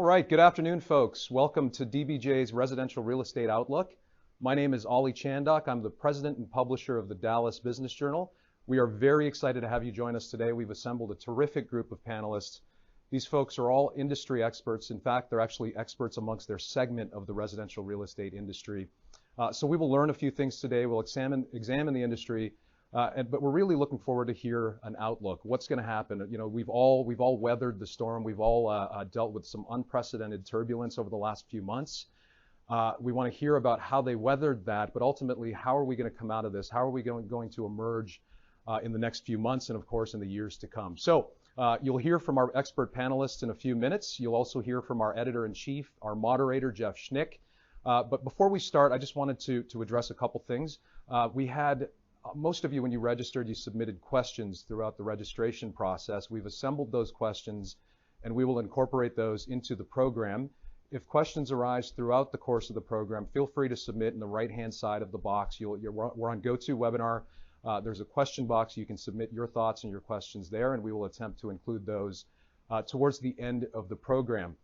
right, good afternoon, folks. Welcome to DBJ's Residential Real Estate Outlook. My name is Ollie Chandock. I'm the president and publisher of the Dallas Business Journal. We are very excited to have you join us today. We've assembled a terrific group of panelists. These folks are all industry experts. In fact, they're actually experts amongst their segment of the residential real estate industry. So we will learn a few things today. We'll examine the industry, but we're really looking forward to hear an outlook. What's going to happen? You know, we've all weathered the storm. We've all dealt with some unprecedented turbulence over the last few months. We want to hear about how they weathered that, but ultimately, how are we going to come out of this? How are we going to emerge in the next few months and, of course, in the years to come? So you'll hear from our expert panelists in a few minutes. You'll also hear from our editor-in-chief, our moderator, Jeff Schnick. But before we start, I just wanted to address a couple things. We had most of you, when you registered, you submitted questions throughout the registration process. We've assembled those questions, and we will incorporate those into the program. If questions arise throughout the course of the program, feel free to submit in the right-hand side of the box. We're on GoToWebinar. There's a question box. You can submit your thoughts and your questions there, and we will attempt to include those towards the end of the program.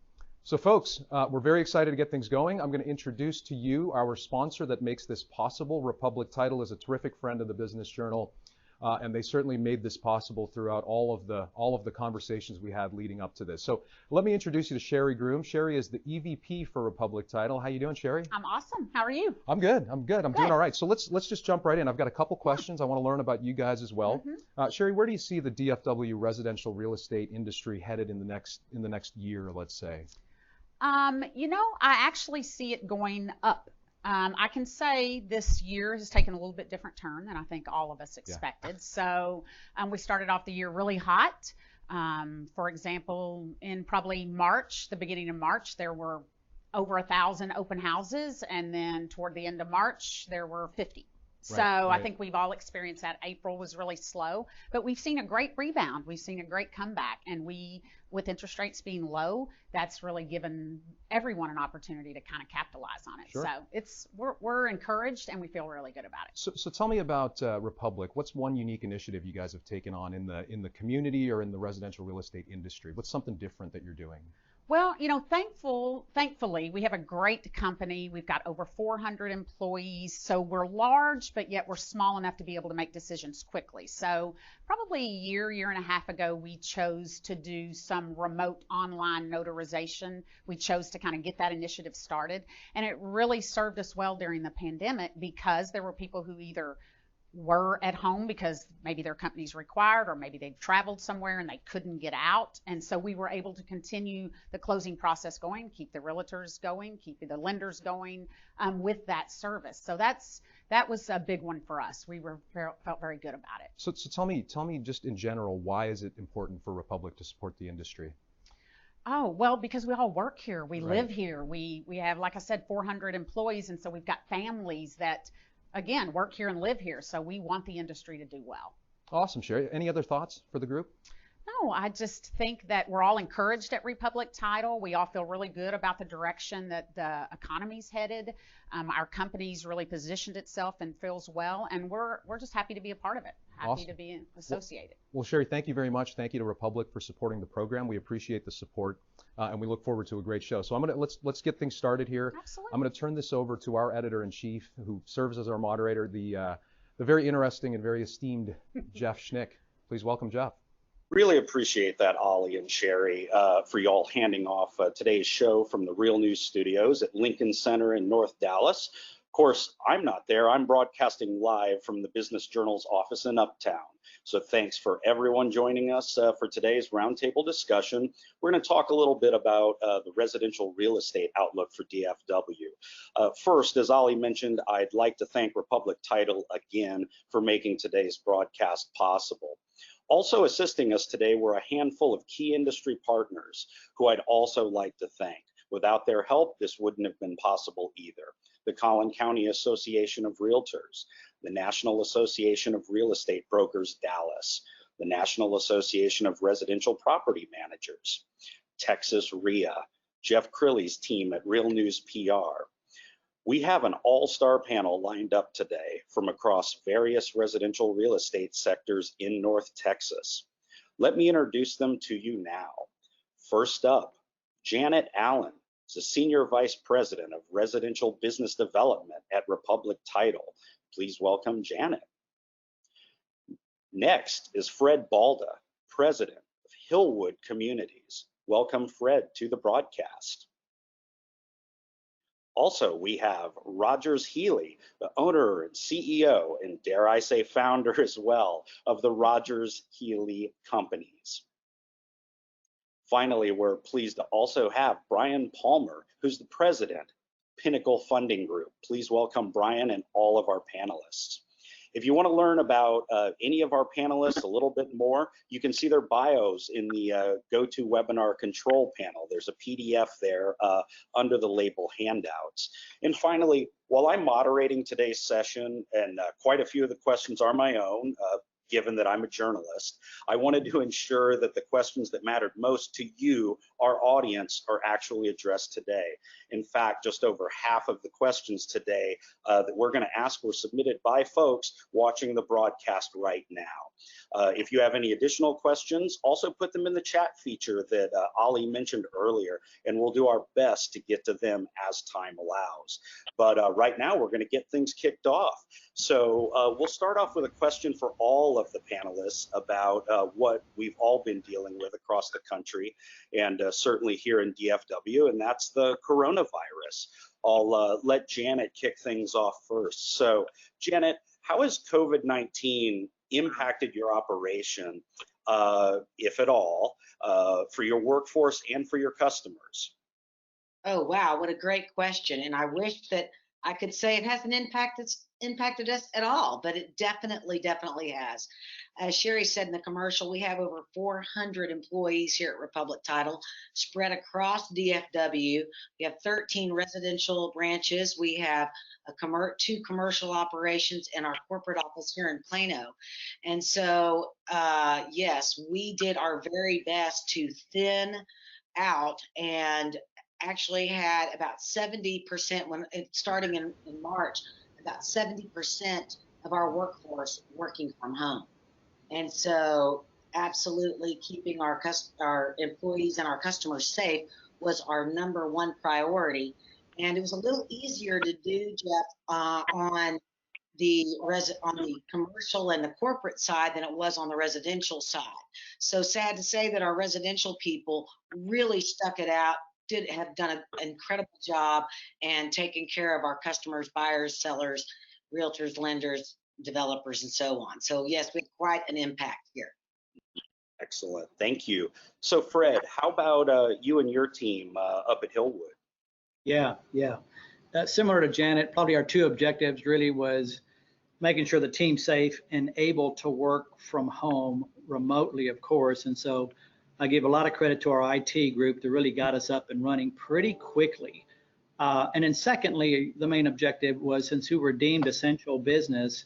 So folks, we're very excited to get things going. I'm going to introduce to you our sponsor that makes this possible. Republic Title is a terrific friend of the Business Journal, and they certainly made this possible throughout all of the conversations we had leading up to this. So let me introduce you to Sherry Groom. Sherry is the EVP for Republic Title. How you doing, Sherry? I'm awesome. How are you? I'm good. I'm doing all right. So let's just jump right in. I've got a couple questions. I want to learn about you guys as well. Sherry, where do you see the DFW residential real estate industry headed in the next year, let's say? You know, I actually see it going up. I can say this year has taken a little bit different turn than I think all of us expected. Yeah. So we started off the year really hot. For example, in probably March, the beginning of March, there were over 1,000 open houses, and then toward the end of March, there were 50. So right. I think we've all experienced that. April was really slow, but we've seen a great rebound. We've seen a great comeback, and with interest rates being low, that's really given everyone an opportunity to kind of capitalize on it. Sure. So we're encouraged, and we feel really good about it. So tell me about Republic. What's one unique initiative you guys have taken on in the community or in the residential real estate industry? What's something different that you're doing? Well, you know, thankfully, we have a great company. We've got over 400 employees, so we're large, but yet we're small enough to be able to make decisions quickly. So probably a year and a half ago, we chose to do some remote online notarization. We chose to kind of get that initiative started, and it really served us well during the pandemic because there were people who either were at home because maybe their company's required, or maybe they've traveled somewhere and they couldn't get out. And so we were able to continue the closing process going, keep the realtors going, keep the lenders going with that service. So that was a big one for us. We felt very good about it. So tell me just in general, why is it important for Republic to support the industry? Oh, well, because we all work here. We live here. We have, like I said, 400 employees. And so we've got families that, again, work here and live here, so we want the industry to do well. Awesome, Sherry. Any other thoughts for the group? No, I just think that we're all encouraged at Republic Title. We all feel really good about the direction that the economy's headed. Our company's really positioned itself and feels well, and we're just happy to be a part of it. Happy to be associated. Well, Sherry, thank you very much. Thank you to Republic for supporting the program. We appreciate the support, and we look forward to a great show. So let's get things started here. Absolutely. I'm going to turn this over to our editor-in-chief, who serves as our moderator, the very interesting and very esteemed Jeff Schnick. Please welcome Jeff. Really appreciate that, Ollie and Sherry, for y'all handing off today's show from the Real News Studios at Lincoln Center in North Dallas. Of course, I'm not there. I'm broadcasting live from the Business Journal's office in Uptown. So thanks for everyone joining us for today's roundtable discussion. We're going to talk a little bit about the residential real estate outlook for DFW. First, as Ollie mentioned, I'd like to thank Republic Title again for making today's broadcast possible. Also assisting us today were a handful of key industry partners who I'd also like to thank. Without their help, this wouldn't have been possible either. The Collin County Association of Realtors, the National Association of Real Estate Brokers Dallas, the National Association of Residential Property Managers, Texas RIA, Jeff Crilly's team at Real News PR. We have an all-star panel lined up today from across various residential real estate sectors in North Texas. Let me introduce them to you now. First up, Janet Allen is the Senior Vice President of Residential Business Development at Republic Title. Please welcome Janet. Next is Fred Balda, President of Hillwood Communities. Welcome, Fred, to the broadcast. Also, we have Rogers Healy, the owner and CEO, and dare I say founder as well, of the Rogers Healy Companies. Finally, we're pleased to also have Brian Palmer, who's the president, Pinnacle Funding Group. Please welcome Brian and all of our panelists. If you want to learn about any of our panelists a little bit more, you can see their bios in the GoToWebinar control panel. There's a PDF there under the label handouts. And finally, while I'm moderating today's session, and quite a few of the questions are my own, given that I'm a journalist, I wanted to ensure that the questions that mattered most to you, our audience, are actually addressed today. In fact, just over half of the questions today that we're going to ask were submitted by folks watching the broadcast right now. If you have any additional questions, also put them in the chat feature that Ali mentioned earlier, and we'll do our best to get to them as time allows. But right now, we're going to get things kicked off. So we'll start off with a question for all of the panelists about what we've all been dealing with across the country, and certainly here in DFW, and that's the coronavirus. I'll let Janet kick things off first. So Janet, how has COVID-19 impacted your operation, if at all, for your workforce and for your customers? Oh, wow, what a great question. And I wish that I could say it hasn't impacted us at all, but it definitely has. As Sherry said in the commercial, we have over 400 employees here at Republic Title spread across DFW. We have 13 residential branches. We have two commercial operations and our corporate office here in Plano. And so, yes, we did our very best to thin out and actually had about 70%, starting in March, about 70% of our workforce working from home. And so absolutely keeping our employees and our customers safe was our #1 priority. And it was a little easier to do, Jeff, on the commercial and the corporate side than it was on the residential side. So sad to say that our residential people really stuck it out, have done an incredible job and taking care of our customers, buyers, sellers, realtors, lenders, developers, and so on. So yes, we had quite an impact here. Excellent, thank you. So Fred, how about you and your team up at Hillwood? Yeah. Similar to Janet, probably our two objectives really was making sure the team's safe and able to work from home remotely, of course. And so I give a lot of credit to our IT group that really got us up and running pretty quickly. And then secondly, the main objective was, since we were deemed essential business,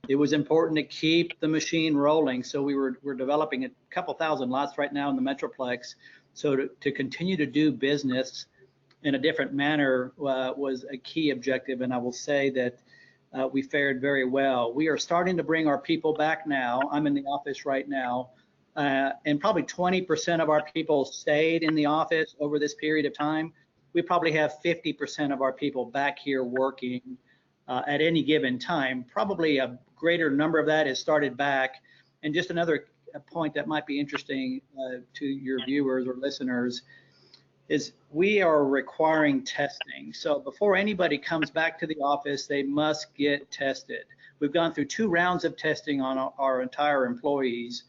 it was important to keep the machine rolling. So we're developing a couple thousand lots right now in the Metroplex. So to continue to do business in a different manner was a key objective. And I will say that we fared very well. We are starting to bring our people back now. I'm in the office right now. And probably 20% of our people stayed in the office over this period of time. We probably have 50% of our people back here working at any given time. Probably a greater number of that has started back. And just another point that might be interesting to your viewers or listeners is we are requiring testing. So before anybody comes back to the office, they must get tested. We've gone through 2 rounds of testing on our entire employees,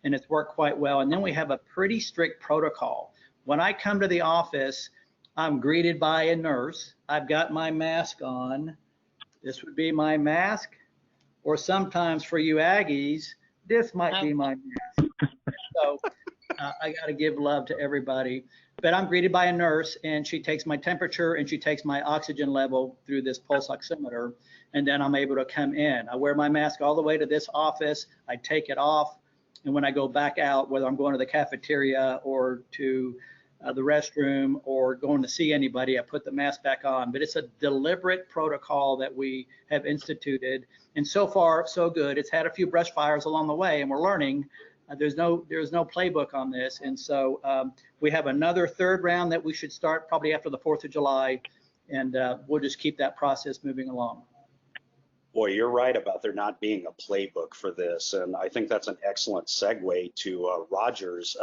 and it's worked quite well. And then we have a pretty strict protocol. When I come to the office, I'm greeted by a nurse. I've got my mask on. This would be my mask, or sometimes for you Aggies, this might be my mask. So I got to give love to everybody. But I'm greeted by a nurse, and she takes my temperature and she takes my oxygen level through this pulse oximeter, and then I'm able to come in. I wear my mask all the way to this office. I take it off. And when I go back out, whether I'm going to the cafeteria or to the restroom or going to see anybody, I put the mask back on. But it's a deliberate protocol that we have instituted. And so far, so good. It's had a few brush fires along the way, and we're learning. There's no playbook on this, and so we have another third round that we should start probably after the 4th of July, and we'll just keep that process moving along. Boy, you're right about there not being a playbook for this, and I think that's an excellent segue to Rogers.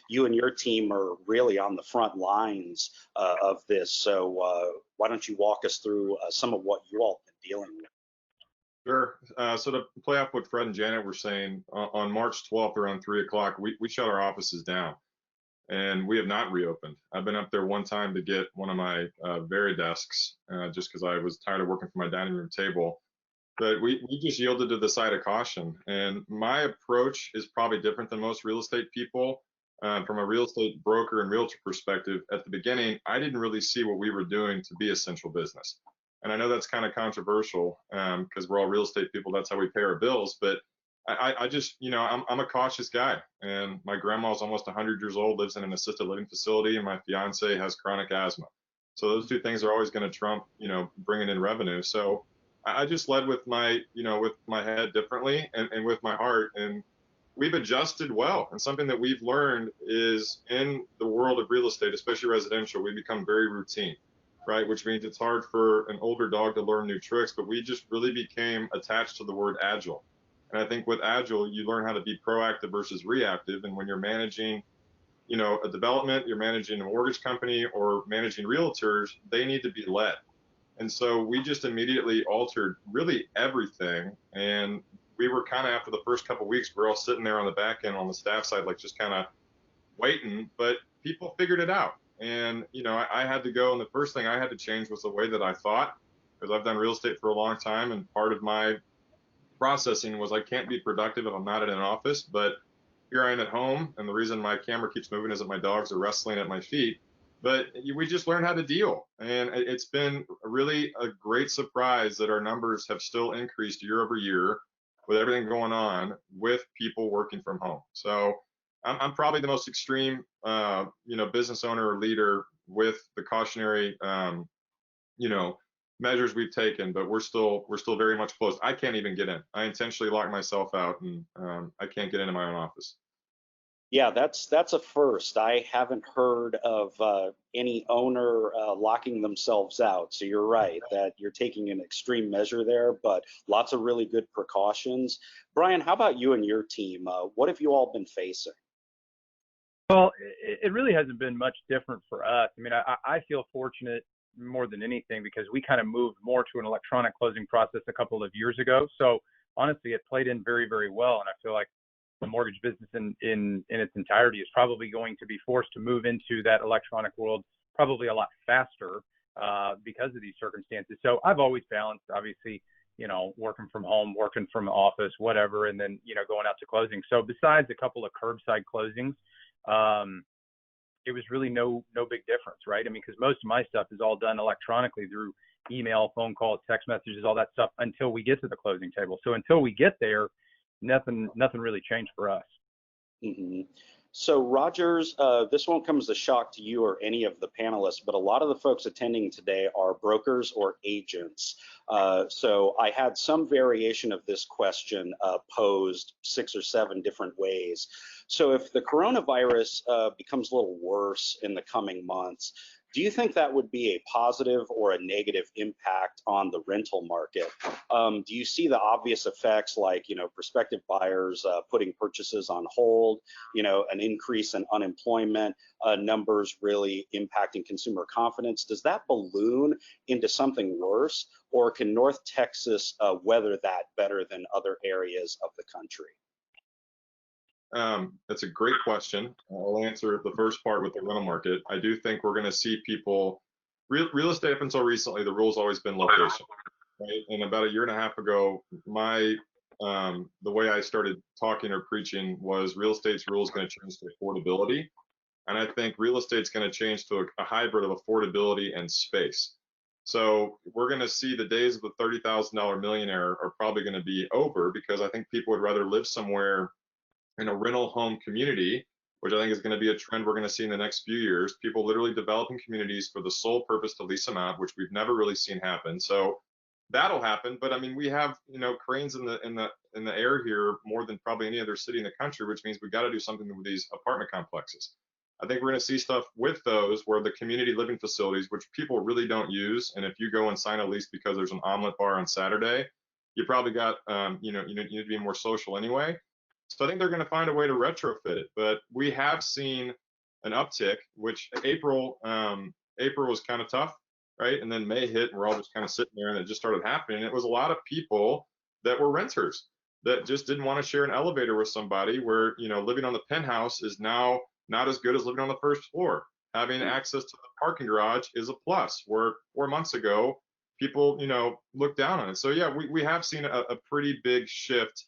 You and your team are really on the front lines of this, so why don't you walk us through some of what you all have been dealing with? Sure. So to play off what Fred and Janet were saying, on March 12th around 3 o'clock, we shut our offices down, and we have not reopened. I've been up there one time to get one of my Very desks, just because I was tired of working from my dining room table. But we just yielded to the side of caution. And my approach is probably different than most real estate people. From a real estate broker and realtor perspective, at the beginning, I didn't really see what we were doing to be essential business. And I know that's kind of controversial because we're all real estate people. That's how we pay our bills. But I just, I'm a cautious guy. And my grandma's almost 100 years old, lives in an assisted living facility, and my fiance has chronic asthma. So those two things are always going to trump, bringing in revenue. So I just led with my head differently and with my heart. And we've adjusted well. And something that we've learned is in the world of real estate, especially residential, we become very routine. Right, which means it's hard for an older dog to learn new tricks, but we just really became attached to the word agile. And I think with agile, you learn how to be proactive versus reactive. And when you're managing, a development, you're managing a mortgage company or managing realtors, they need to be led. And so we just immediately altered really everything. And we were kind of, after the first couple of weeks, we're all sitting there on the back end on the staff side, like just kind of waiting, but people figured it out. And, I had to go, and the first thing I had to change was the way that I thought, because I've done real estate for a long time. And part of my processing was I can't be productive if I'm not in an office, but here I am at home. And the reason my camera keeps moving is that my dogs are wrestling at my feet. But we just learned how to deal. And it's been really a great surprise that our numbers have still increased year over year with everything going on with people working from home. So I'm probably the most extreme, business owner or leader with the cautionary, measures we've taken, but we're still very much closed. I can't even get in. I intentionally lock myself out, and I can't get into my own office. Yeah, that's a first. I haven't heard of any owner locking themselves out. So you're right that you're taking an extreme measure there, but lots of really good precautions. Brian, how about you and your team? What have you all been facing? Well, it really hasn't been much different for us. I mean, I feel fortunate more than anything because we kind of moved more to an electronic closing process a couple of years ago. So honestly, it played in very, very well. And I feel like the mortgage business in its entirety is probably going to be forced to move into that electronic world probably a lot faster because of these circumstances. So I've always balanced, obviously, working from home, working from the office, whatever, and then, going out to closing. So besides a couple of curbside closings, it was really no big difference, right? I mean, because most of my stuff is all done electronically through email, phone calls, text messages, all that stuff until we get to the closing table. So until we get there, nothing really changed for us. Mm-hmm. So Rogers, this won't come as a shock to you or any of the panelists, but a lot of the folks attending today are brokers or agents. So I had some variation of this question posed 6 or 7 different ways. So if the coronavirus becomes a little worse in the coming months, do you think that would be a positive or a negative impact on the rental market? Do you see the obvious effects like, prospective buyers putting purchases on hold, an increase in unemployment numbers really impacting consumer confidence? Does that balloon into something worse, or can North Texas weather that better than other areas of the country? That's a great question. I'll answer the first part with the rental market. I do think we're going to see people, real estate up until recently, the rule's always been location, right? And about a year and a half ago, the way I started talking or preaching was real estate's rule is going to change to affordability. And I think real estate's going to change to a hybrid of affordability and space. So we're going to see the days of the $30,000 millionaire are probably going to be over, because I think people would rather live somewhere in a rental home community, which I think is going to be a trend we're going to see in the next few years. People literally developing communities for the sole purpose to lease them out, which we've never really seen happen. So that'll happen. But I mean, we have, cranes in the air here more than probably any other city in the country, which means we got to do something with these apartment complexes. I think we're going to see stuff with those where the community living facilities, which people really don't use, and if you go and sign a lease because there's an omelet bar on Saturday, you probably got, you need to be more social anyway. So I think they're going to find a way to retrofit it. But we have seen an uptick, which April was kind of tough, right? And then May hit, and we're all just kind of sitting there, and it just started happening. It was a lot of people that were renters that just didn't want to share an elevator with somebody, where, living on the penthouse is now not as good as living on the first floor. Having access to the parking garage is a plus, where 4 months ago, people, looked down on it. So yeah, we have seen a pretty big shift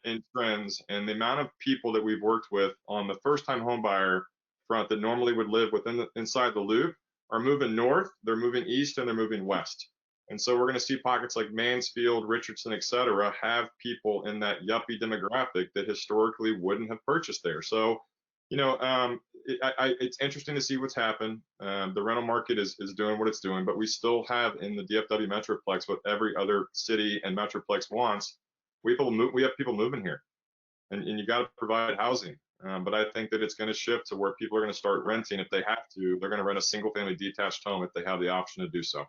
in trends, and the amount of people that we've worked with on the first-time home buyer front that normally would live inside the loop are moving north, they're moving east, and they're moving west. And so we're going to see pockets like Mansfield, Richardson, et cetera, have people in that yuppie demographic that historically wouldn't have purchased there. So, it's interesting to see what's happened. The rental market is doing what it's doing, but we still have in the DFW Metroplex what every other city and Metroplex wants. We have people moving here, and you got to provide housing. But I think that it's going to shift to where people are going to start renting. If they have to, they're going to rent a single family detached home if they have the option to do so.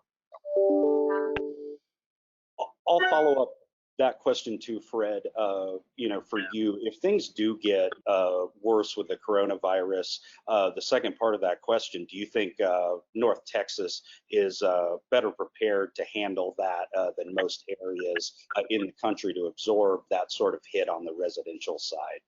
I'll follow up that question to Fred. For you, if things do get worse with the coronavirus, the second part of that question, do you think North Texas is better prepared to handle that than most areas in the country to absorb that sort of hit on the residential side?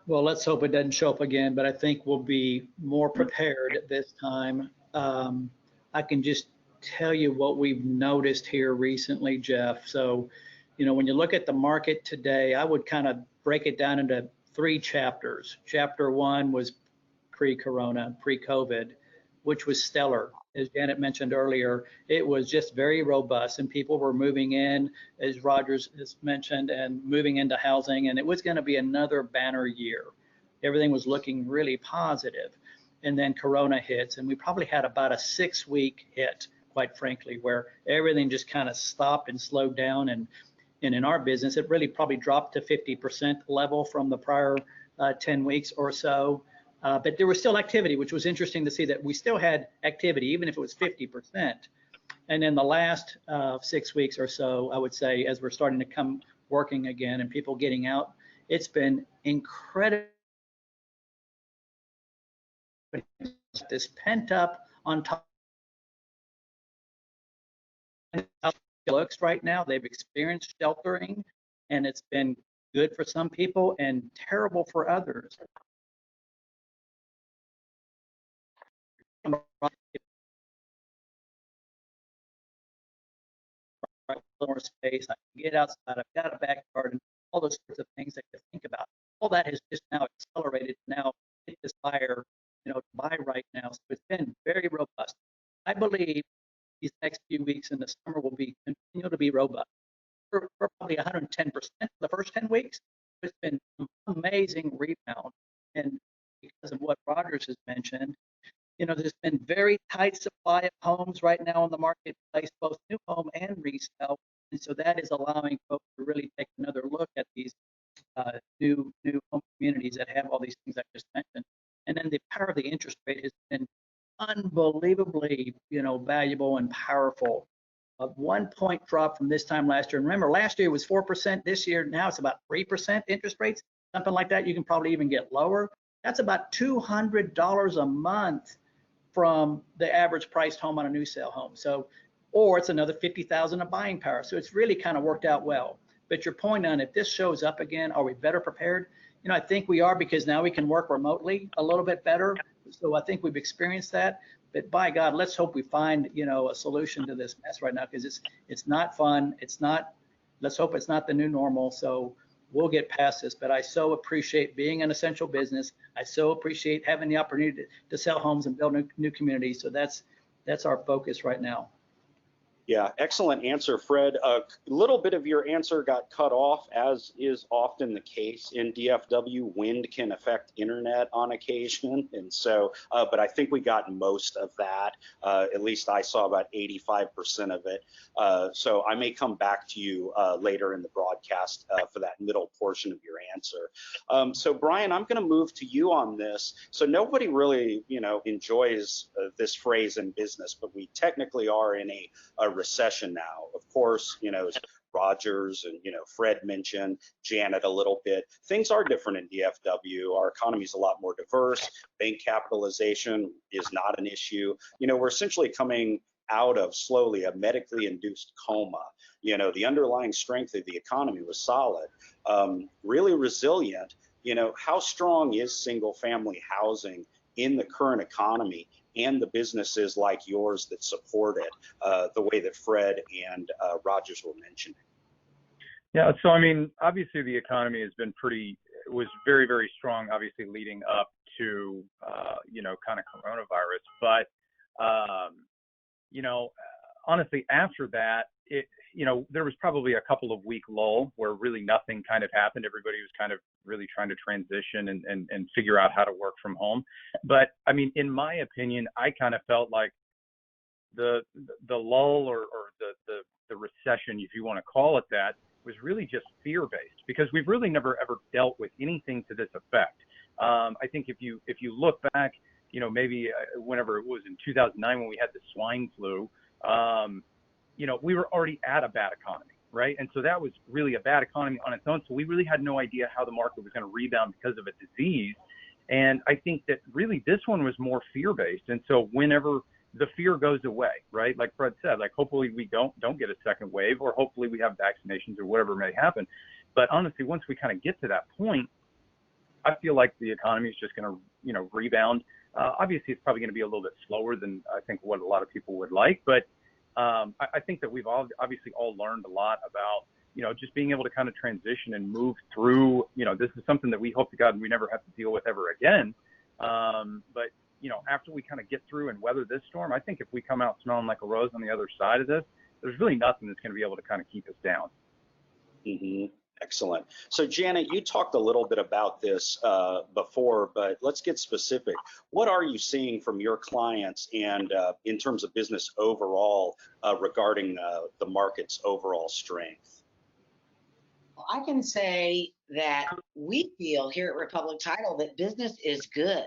Well, let's hope it doesn't show up again, but I think we'll be more prepared at this time. I can just tell you what we've noticed here recently, Jeff. So, when you look at the market today, I would kind of break it down into 3 chapters. Chapter 1 was pre-corona, pre-COVID, which was stellar. As Janet mentioned earlier, it was just very robust, and people were moving in, as Rogers has mentioned, and moving into housing, and it was going to be another banner year. Everything was looking really positive. And then corona hits, and we probably had about a 6-week hit, quite frankly, where everything just kind of stopped and slowed down. And in our business, it really probably dropped to 50% level from the prior 10 weeks or so. But there was still activity, which was interesting to see that we still had activity, even if it was 50%. And in the last 6 weeks or so, I would say, as we're starting to come working again and people getting out, it's been incredible. This pent up on top looks right now. They've experienced sheltering, and it's been good for some people and terrible for others. More space, I can get outside, I've got a backyard, and all those sorts of things that you think about. All that has just now accelerated. Now get this buyer, to buy right now. So it's been very robust. I believe these next few weeks in the summer will continue to be robust. We're probably 110% the first 10 weeks. It's been an amazing rebound. And because of what Rogers has mentioned, there's been very tight supply of homes right now in the marketplace, both new home and resale. And so that is allowing folks to really take another look at these new home communities that have all these things I just mentioned. And then the power of the interest rate has been unbelievably, valuable and powerful. A 1 point drop from this time last year. And remember, last year was 4%. This year, now it's about 3% interest rates, something like that. You can probably even get lower. That's about $200 a month from the average priced home on a new sale home. So, or it's another $50,000 of buying power. So it's really kind of worked out well. But your point on if this shows up again, are we better prepared? I think we are, because now we can work remotely a little bit better. So I think we've experienced that. But by God, let's hope we find, a solution to this mess right now, because it's not fun. Let's hope it's not the new normal. So we'll get past this. But I so appreciate being an essential business. I so appreciate having the opportunity to sell homes and build new communities. So that's our focus right now. Yeah, excellent answer, Fred. A little bit of your answer got cut off, as is often the case in DFW. Wind can affect internet on occasion, and so, but I think we got most of that. At least I saw about 85% of it. So I may come back to you later in the broadcast for that middle portion of your answer. So Brian, I'm going to move to you on this. So nobody really, enjoys this phrase in business, but we technically are in a recession now. Of course, as Rogers and Fred mentioned, Janet a little bit. Things are different in DFW. Our economy is a lot more diverse. Bank capitalization is not an issue. We're essentially coming out of slowly a medically induced coma. The underlying strength of the economy was solid, really resilient. How strong is single family housing in the current economy and the businesses like yours that support it, the way that Fred and Rogers were mentioning? Yeah, so I mean, obviously the economy has been was very, very strong, obviously leading up to, kind of coronavirus. But, honestly, after that, there was probably a couple of week lull where really nothing kind of happened. Everybody was kind of really trying to transition and figure out how to work from home. But I mean, in my opinion, I kind of felt like the lull or the recession, if you want to call it that, was really just fear-based, because we've really never ever dealt with anything to this effect. I think if you look back, maybe whenever it was in 2009 when we had the swine flu, we were already at a bad economy, right? And so that was really a bad economy on its own. So we really had no idea how the market was going to rebound because of a disease. And I think that really this one was more fear-based. And so whenever the fear goes away, right? Like Fred said, like hopefully we don't get a second wave, or hopefully we have vaccinations or whatever may happen. But honestly, once we kind of get to that point, I feel like the economy is just going to, rebound. Obviously, it's probably going to be a little bit slower than I think what a lot of people would like. But I think that we've obviously all learned a lot about, just being able to kind of transition and move through. This is something that we hope to God we never have to deal with ever again. But after we kind of get through and weather this storm, I think if we come out smelling like a rose on the other side of this, there's really nothing that's going to be able to kind of keep us down. Mm-hmm. Excellent. So Janet, you talked a little bit about this before, but let's get specific. What are you seeing from your clients and in terms of business overall regarding the market's overall strength? Well, I can say that we feel here at Republic Title that business is good.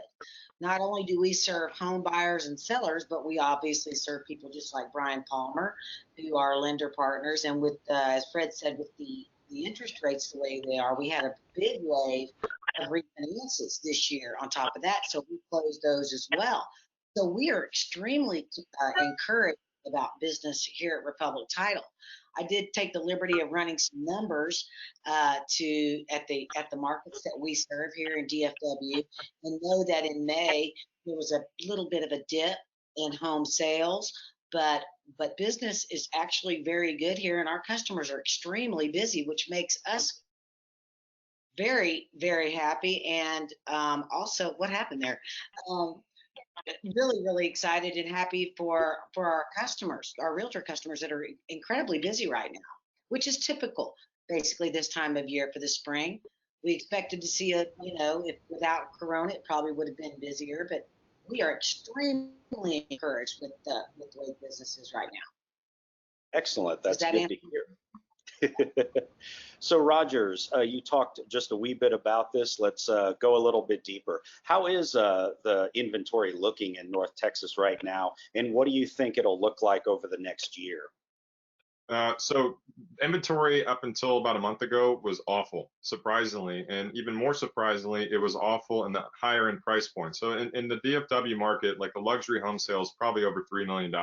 Not only do we serve home buyers and sellers, but we obviously serve people just like Brian Palmer, who are lender partners. And with, as Fred said, with the interest rates the way they are, we had a big wave of refinances this year on top of that. So we closed those as well. So we are extremely encouraged about business here at Republic Title. I did take the liberty of running some numbers at the markets that we serve here in DFW, and know that in May there was a little bit of a dip in home sales, but business is actually very good here, and our customers are extremely busy, which makes us very, very happy. And also, what happened there? Really, really excited and happy for our customers, our realtor customers that are incredibly busy right now, which is typical basically this time of year for the spring. We expected to see if without Corona, it probably would have been busier, but we are extremely encouraged with the way business is right now. Excellent. That's good to hear. So Rogers, you talked just a wee bit about this. Let's go a little bit deeper. How is the inventory looking in North Texas right now, and what do you think it'll look like over the next year? So inventory up until about a month ago was awful, surprisingly, and even more surprisingly, it was awful in the higher end price point. So in the DFW market, like the luxury home sales, probably over $3 million.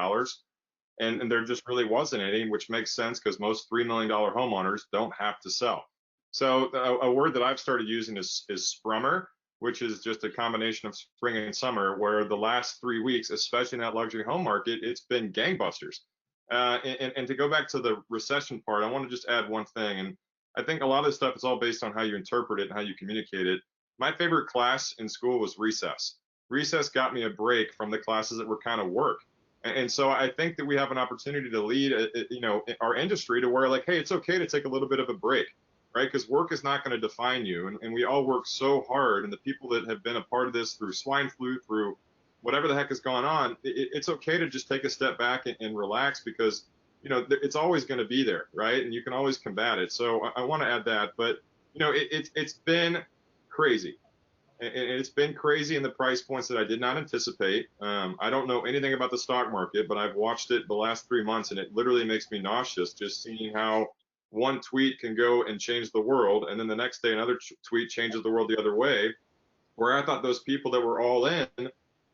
And there just really wasn't any, which makes sense because most $3 million homeowners don't have to sell. So a word that I've started using is sprummer, which is just a combination of spring and summer, where the last 3 weeks, especially in that luxury home market, it's been gangbusters. And to go back to the recession part, I want to just add one thing. And I think a lot of this stuff is all based on how you interpret it and how you communicate it. My favorite class in school was recess. Recess got me a break from the classes that were kind of work. And so I think that we have an opportunity to lead, our industry to where like, hey, it's okay to take a little bit of a break, right? Because work is not going to define you. And we all work so hard. And the people that have been a part of this through swine flu, through whatever the heck is going on, it's okay to just take a step back and relax because, it's always going to be there, right? And you can always combat it. So I want to add that. But, it's been crazy. And it's been crazy in the price points that I did not anticipate. I don't know anything about the stock market, but I've watched it the last 3 months, and it literally makes me nauseous just seeing how one tweet can go and change the world, and then the next day another tweet changes the world the other way, where I thought those people that were all in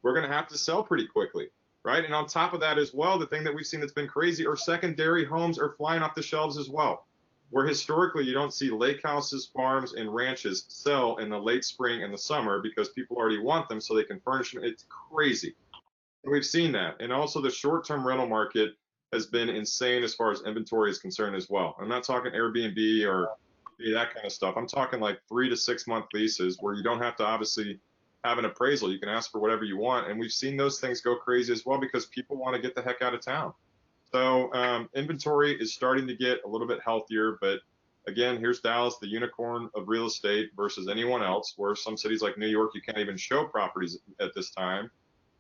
were going to have to sell pretty quickly, right? And on top of that as well, the thing that we've seen that's been crazy are secondary homes are flying off the shelves as well, where historically you don't see lake houses, farms, and ranches sell in the late spring and the summer because people already want them so they can furnish them. It's crazy. And we've seen that. And also the short-term rental market has been insane as far as inventory is concerned as well. I'm not talking Airbnb or that kind of stuff. I'm talking like 3 to 6 month leases where you don't have to obviously have an appraisal. You can ask for whatever you want. And we've seen those things go crazy as well because people want to get the heck out of town. So inventory is starting to get a little bit healthier, but again, here's Dallas, the unicorn of real estate versus anyone else, where some cities like New York, you can't even show properties at this time,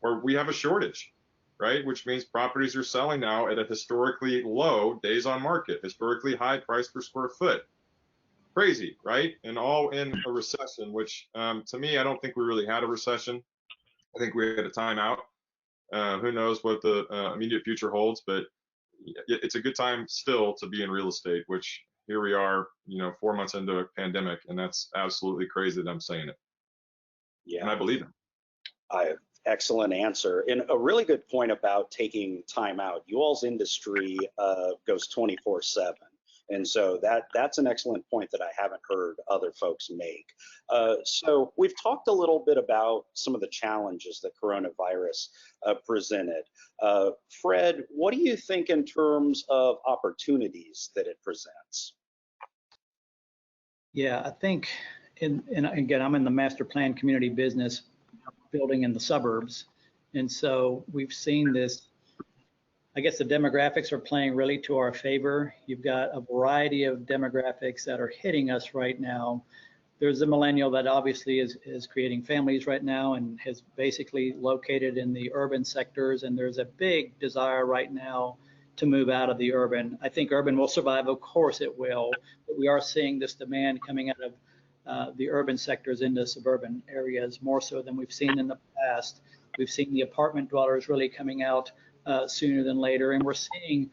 where we have a shortage, right? Which means properties are selling now at a historically low days on market, historically high price per square foot. Crazy, right? And all in a recession, which to me, I don't think we really had a recession. I think we had a timeout. Who knows what the immediate future holds, but it's a good time still to be in real estate, which here we are, 4 months into a pandemic, and that's absolutely crazy that I'm saying it. Yeah. And I believe it. Excellent answer. And a really good point about taking time out. You all's industry goes 24/7. And so that's an excellent point that I haven't heard other folks make. So we've talked a little bit about some of the challenges that coronavirus presented. Fred, what do you think in terms of opportunities that it presents? Yeah, I think, and again, I'm in the master plan community business, building in the suburbs. And so we've seen this. I guess the demographics are playing really to our favor. You've got a variety of demographics that are hitting us right now. There's a millennial that obviously is creating families right now and has basically located in the urban sectors. And there's a big desire right now to move out of the urban. I think urban will survive, of course it will, but we are seeing this demand coming out of the urban sectors into suburban areas more so than we've seen in the past. We've seen the apartment dwellers really coming out sooner than later. And we're seeing,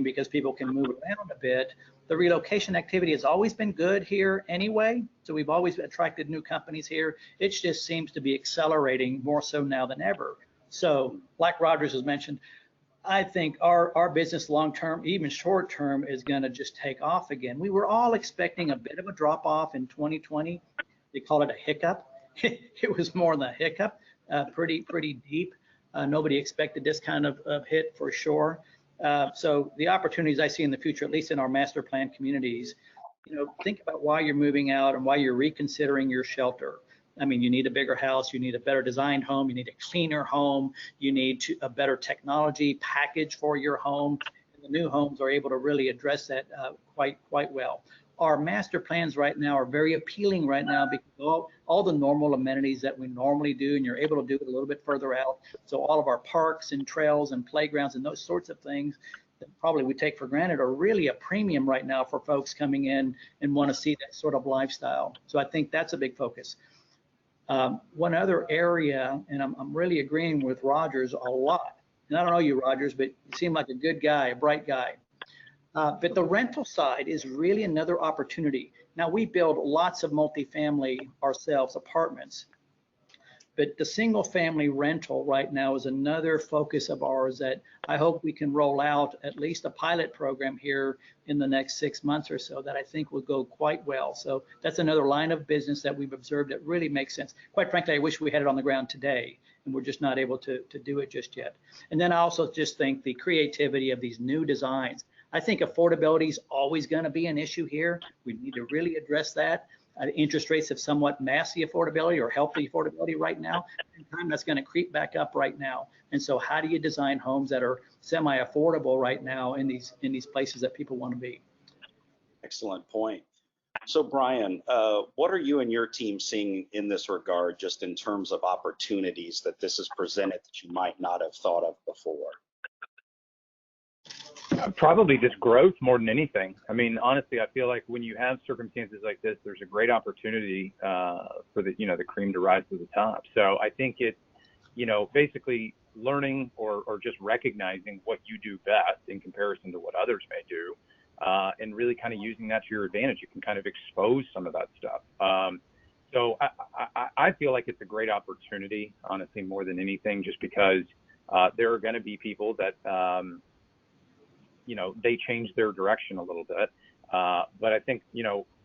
because people can move around a bit, the relocation activity has always been good here anyway. So we've always attracted new companies here. It just seems to be accelerating more so now than ever. So like Rogers has mentioned, I think our business long-term, even short-term, is going to just take off again. We were all expecting a bit of a drop-off in 2020. They call it a hiccup. It was more than a hiccup, pretty deep. Nobody expected this kind of hit for sure. So the opportunities I see in the future, at least in our master plan communities, think about why you're moving out and why you're reconsidering your shelter. I mean, you need a bigger house, you need a better designed home, you need a cleaner home, you need a better technology package for your home. And the new homes are able to really address that quite well. Our master plans right now are very appealing right now because all the normal amenities that we normally do, and you're able to do it a little bit further out. So all of our parks and trails and playgrounds and those sorts of things that probably we take for granted are really a premium right now for folks coming in and want to see that sort of lifestyle. So I think that's a big focus. One other area, and I'm really agreeing with Rogers a lot, and I don't know you, Rogers, but you seem like a good guy, a bright guy. But the rental side is really another opportunity. Now, we build lots of multifamily ourselves, apartments, but the single family rental right now is another focus of ours that I hope we can roll out at least a pilot program here in the next 6 months or so that I think will go quite well. So that's another line of business that we've observed that really makes sense. Quite frankly, I wish we had it on the ground today, and we're just not able to do it just yet. And then I also just think the creativity of these new designs. I think affordability is always going to be an issue here. We need to really address that. Interest rates have somewhat masked the affordability or helped the affordability right now. In time, that's going to creep back up right now. And so how do you design homes that are semi-affordable right now in these places that people want to be? Excellent point. So Brian, what are you and your team seeing in this regard, just in terms of opportunities that this has presented that you might not have thought of before? Probably just growth more than anything. I mean, honestly, I feel like when you have circumstances like this, there's a great opportunity for the cream to rise to the top. So I think it's, basically learning or just recognizing what you do best in comparison to what others may do, and really kind of using that to your advantage. You can kind of expose some of that stuff. So I feel like it's a great opportunity, honestly, more than anything, just because there are going to be people that they change their direction a little bit. But I think,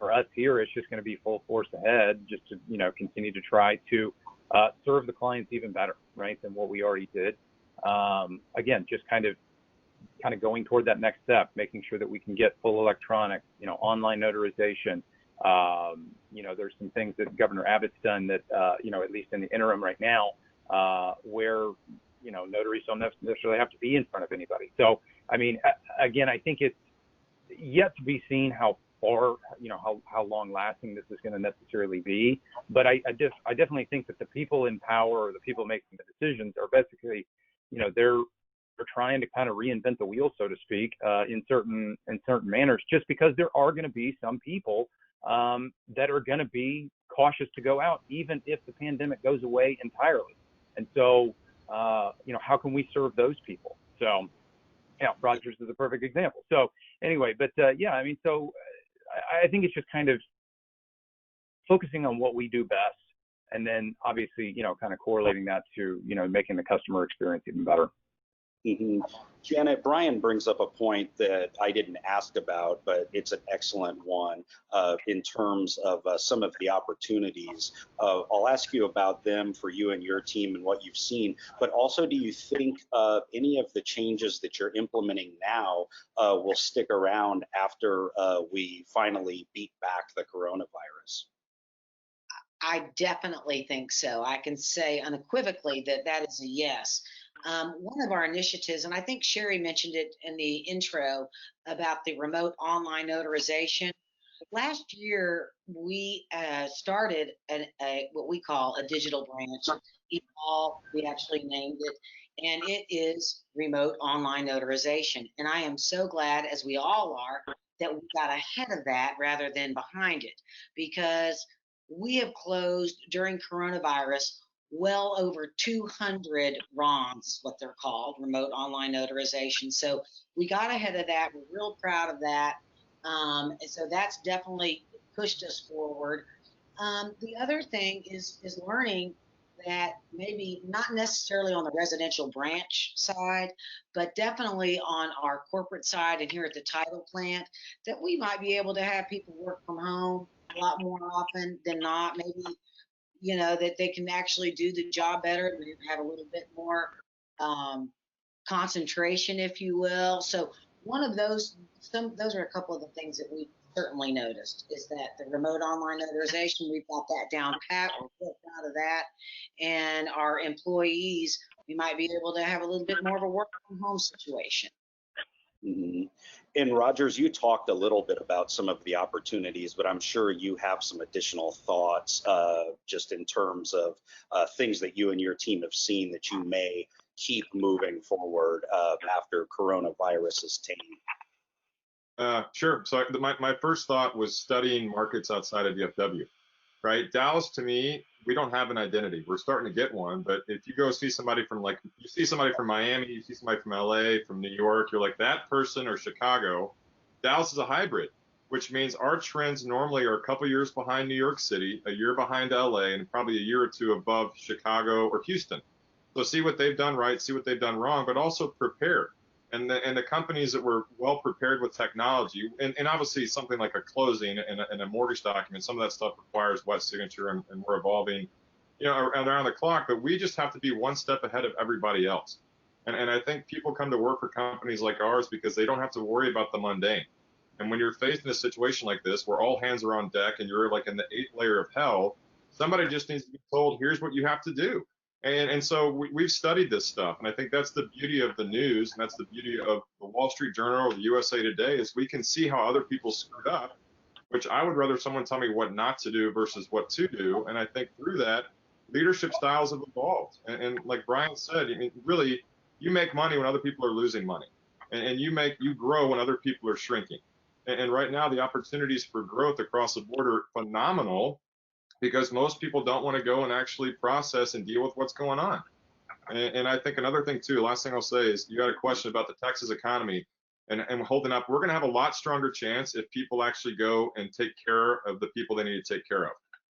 for us here, it's just going to be full force ahead, just to, continue to try to serve the clients even better, right, than what we already did. Again, just kind of going toward that next step, making sure that we can get full electronic, online notarization. There's some things that Governor Abbott's done that, at least in the interim right now, where, notaries don't necessarily have to be in front of anybody. So, I mean, again, I think it's yet to be seen how far, how long lasting this is going to necessarily be. But I definitely think that the people in power, or the people making the decisions, are basically, they're trying to kind of reinvent the wheel, so to speak, in certain manners, just because there are going to be some people that are going to be cautious to go out, even if the pandemic goes away entirely. And so, how can we serve those people? So, Rogers is a perfect example. So anyway, but I mean, so I think it's just kind of focusing on what we do best, and then obviously, kind of correlating that to, making the customer experience even better. Mm-hmm. Janet, Brian brings up a point that I didn't ask about, but it's an excellent one in terms of some of the opportunities. I'll ask you about them for you and your team and what you've seen, but also, do you think any of the changes that you're implementing now will stick around after we finally beat back the coronavirus? I definitely think so. I can say unequivocally that is a yes. One of our initiatives, and I think Sherry mentioned it in the intro about the remote online notarization. Last year, we started what we call a digital branch. Evolve, we actually named it, and it is remote online notarization. And I am so glad, as we all are, that we got ahead of that rather than behind it, because we have closed during coronavirus well over 200 RONs, is what they're called, remote online notarization. So we got ahead of that. We're real proud of that. And so that's definitely pushed us forward. The other thing is learning that maybe not necessarily on the residential branch side, but definitely on our corporate side and here at the title plant, that we might be able to have people work from home a lot more often than not. Maybe, that they can actually do the job better and have a little bit more concentration, if you will. So one of those are a couple of the things that we certainly noticed, is that the remote online notarization, we've got that down pat. We're real proud of that. And our employees, we might be able to have a little bit more of a work from home situation. Mm-hmm. And Rogers, you talked a little bit about some of the opportunities, but I'm sure you have some additional thoughts just in terms of things that you and your team have seen that you may keep moving forward after coronavirus is tamed. Sure. So my first thought was studying markets outside of DFW, right? Dallas, to me, we don't have an identity. We're starting to get one, but if you go see somebody from you see somebody from Miami, you see somebody from LA, from New York, you're like, that person, or Chicago. Dallas is a hybrid, which means our trends normally are a couple years behind New York City, a year behind LA, and probably a year or two above Chicago or Houston. So see what they've done right, see what they've done wrong, but also prepare. And the companies that were well prepared with technology, and obviously something like a closing and a mortgage document, some of that stuff requires wet signature, and we're evolving, around the clock. But we just have to be one step ahead of everybody else. And I think people come to work for companies like ours because they don't have to worry about the mundane. And when you're faced in a situation like this, where all hands are on deck and you're like in the 8th layer of hell, somebody just needs to be told, here's what you have to do. And so we've studied this stuff. And I think that's the beauty of the news. And that's the beauty of the Wall Street Journal or the USA Today, is we can see how other people screwed up, which I would rather someone tell me what not to do versus what to do. And I think through that, leadership styles have evolved. And like Brian said, I mean, really, you make money when other people are losing money. And you grow when other people are shrinking. And right now, the opportunities for growth across the board are phenomenal, because most people don't want to go and actually process and deal with what's going on. And I think another thing too, last thing I'll say is, you got a question about the Texas economy and holding up. We're going to have a lot stronger chance if people actually go and take care of the people they need to take care of,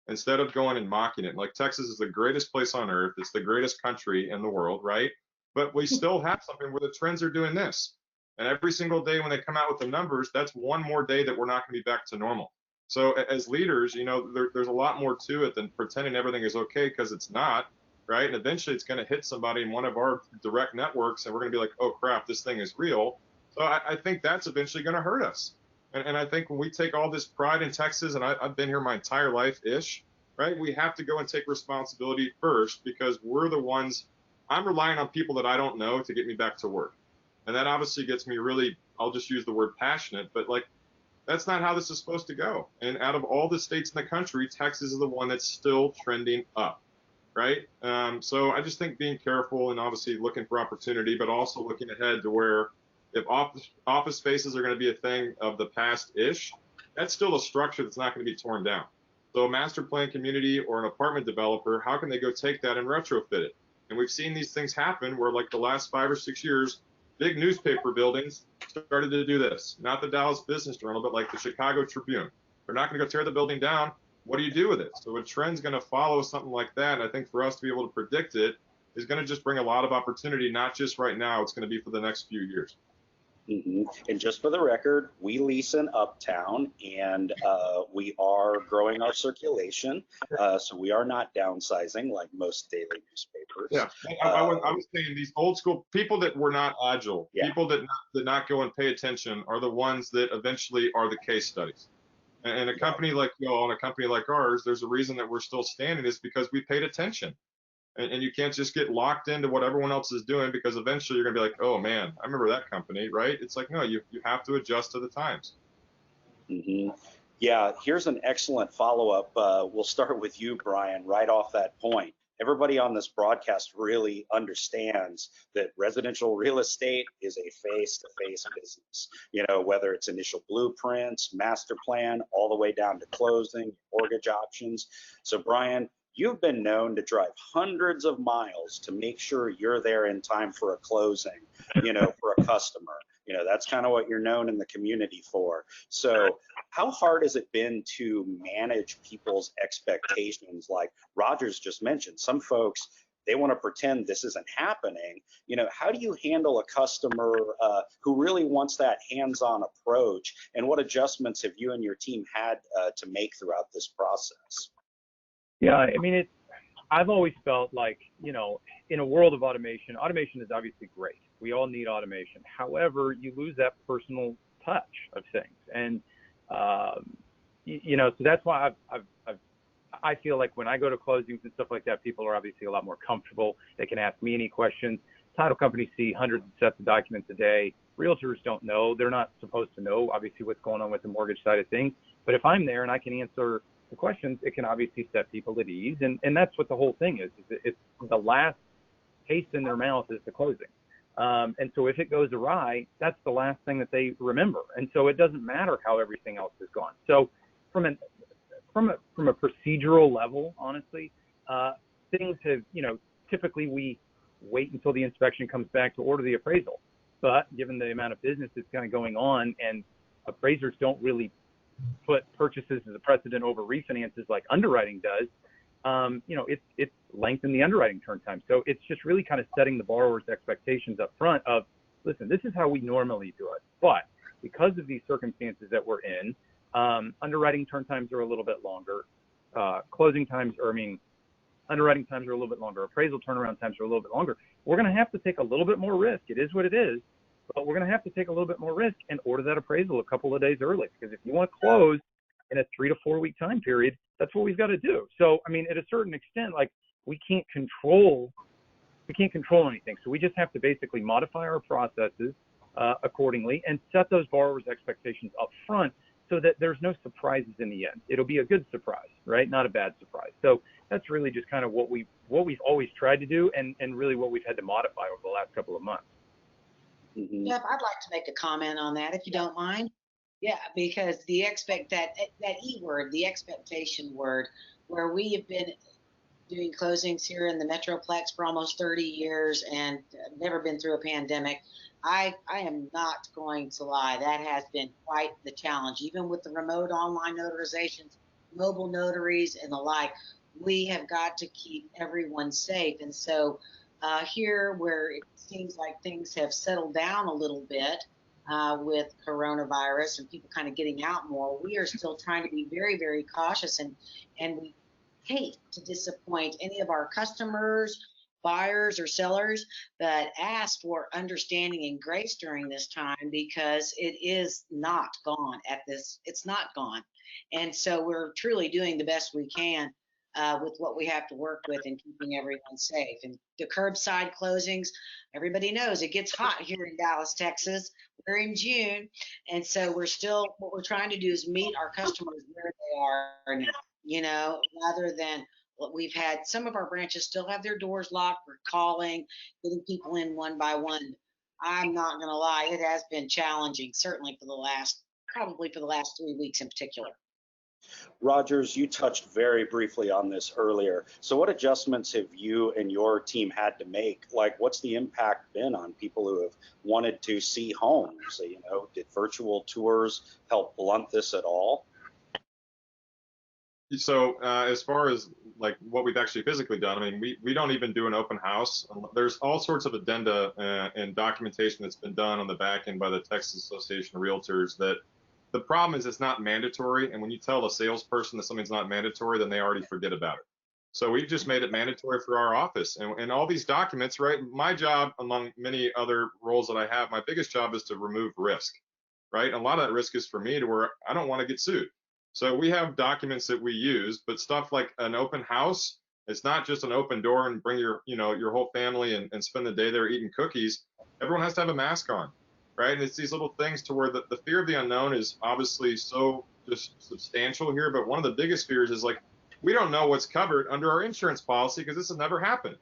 instead of going and mocking it. Like, Texas is the greatest place on earth. It's the greatest country in the world, right? But we still have something where the trends are doing this. And every single day when they come out with the numbers, that's one more day that we're not going to be back to normal. So as leaders, you know, there's a lot more to it than pretending everything is okay, because it's not, right? And eventually it's going to hit somebody in one of our direct networks, and we're going to be like, oh crap, this thing is real. So I think that's eventually going to hurt us. And I think when we take all this pride in Texas, and I've been here my entire life-ish, right? We have to go and take responsibility first, because we're the ones, I'm relying on people that I don't know to get me back to work. And that obviously gets me really, I'll just use the word passionate, but like, that's not how this is supposed to go. And out of all the states in the country, Texas is the one that's still trending up, right? So I just think being careful and obviously looking for opportunity, but also looking ahead to where, if office spaces are going to be a thing of the past-ish, that's still a structure that's not going to be torn down. So a master plan community or an apartment developer, how can they go take that and retrofit it? And we've seen these things happen where, like, the last 5 or 6 years, big newspaper buildings started to do this. Not the Dallas Business Journal, but like the Chicago Tribune. They're not going to go tear the building down. What do you do with it? So a trend's going to follow something like that. And I think for us to be able to predict it is going to just bring a lot of opportunity, not just right now. It's going to be for the next few years. Mm-hmm. And just for the record, we lease in Uptown, and we are growing our circulation. So we are not downsizing like most daily newspapers. Yeah, I was saying these old school people that were not agile, Yeah. people that did not go and pay attention, are the ones that eventually are the case studies. And a company like y'all and a company like ours, there's a reason that we're still standing, is because we paid attention. And you can't just get locked into what everyone else is doing, because eventually you're going to be like, oh man, I remember that company, right? It's like, no, you have to adjust to the times. Mm-hmm. Yeah, here's an excellent follow-up. We'll start with you, Brian, right off that point. Everybody on this broadcast really understands that residential real estate is a face-to-face business. You know, whether it's initial blueprints, master plan, all the way down to closing, mortgage options. So, Brian, you've been known to drive hundreds of miles to make sure you're there in time for a closing, you know, for a customer. You know, that's kind of what you're known in the community for. So how hard has it been to manage people's expectations? Like Rogers just mentioned, some folks, they want to pretend this isn't happening. You know, how do you handle a customer who really wants that hands-on approach? And what adjustments have you and your team had to make throughout this process? Yeah, I mean, I've always felt like, you know, in a world of automation is obviously great. We all need automation. However, you lose that personal touch of things. And, you know, so that's why I feel like when I go to closings and stuff like that, people are obviously a lot more comfortable. They can ask me any questions. Title companies see hundreds of sets of documents a day. Realtors don't know. They're not supposed to know, obviously, what's going on with the mortgage side of things. But if I'm there and I can answer the questions, it can obviously set people at ease. And that's what the whole thing is. It's the last taste in their mouth is the closing. And so if it goes awry, that's the last thing that they remember. And so it doesn't matter how everything else has gone. So from a procedural level, honestly, things have, you know, typically we wait until the inspection comes back to order the appraisal. But given the amount of business that's kind of going on, and appraisers don't really put purchases as a precedent over refinances like underwriting does, you know, it's lengthened the underwriting turn time. So it's just really kind of setting the borrower's expectations up front of, listen, this is how we normally do it. But because of these circumstances that we're in, underwriting turn times are a little bit longer. Closing times, or I mean, underwriting times are a little bit longer. Appraisal turnaround times are a little bit longer. We're going to have to take a little bit more risk. It is what it is. but we're going to have to take a little bit more risk and order that appraisal a couple of days early, because if you want to close in a 3 to 4 week time period, that's what we've got to do. So, I mean, at a certain extent, like, we can't control anything. So we just have to basically modify our processes accordingly and set those borrowers' expectations up front so that there's no surprises in the end. It'll be a good surprise, right? Not a bad surprise. So that's really just kind of what we've always tried to do, and really what we've had to modify over the last couple of months. Mhm. Jeff, I'd like to make a comment on that, if you don't mind. Yeah, because that E word, the expectation word, where we have been doing closings here in the Metroplex for almost 30 years and never been through a pandemic. I am not going to lie. That has been quite the challenge, even with the remote online notarizations, mobile notaries, and the like. We have got to keep everyone safe. And so here, where it seems like things have settled down a little bit with coronavirus and people kind of getting out more, we are still trying to be very, very cautious, and we hate to disappoint any of our customers, buyers, or sellers, but ask for understanding and grace during this time, because it is not gone it's not gone. And so we're truly doing the best we can with what we have to work with and keeping everyone safe. And the curbside closings, everybody knows it gets hot here in Dallas, Texas. We're in June. And so what we're trying to do is meet our customers where they are now, rather than what we've had. Some of our branches still have their doors locked. We're calling, getting people in one by one. I'm not going to lie, it has been challenging, certainly probably for the last 3 weeks in particular. Rogers, you touched very briefly on this earlier. So what adjustments have you and your team had to make? Like, what's the impact been on people who have wanted to see homes? Did virtual tours help blunt this at all? So as far as like what we've actually physically done, I mean, we don't even do an open house. There's all sorts of addenda and documentation that's been done on the back end by the Texas Association of Realtors that the problem is it's not mandatory. And when you tell a salesperson that something's not mandatory, then they already forget about it. So we've just made it mandatory for our office, and all these documents, right? My job, among many other roles that I have, my biggest job is to remove risk, right? And a lot of that risk is for me to where I don't want to get sued. So we have documents that we use, but stuff like an open house, it's not just an open door and bring your whole family and spend the day there eating cookies. Everyone has to have a mask on, right? And it's these little things to where the fear of the unknown is obviously so just substantial here. But one of the biggest fears is like, we don't know what's covered under our insurance policy because this has never happened.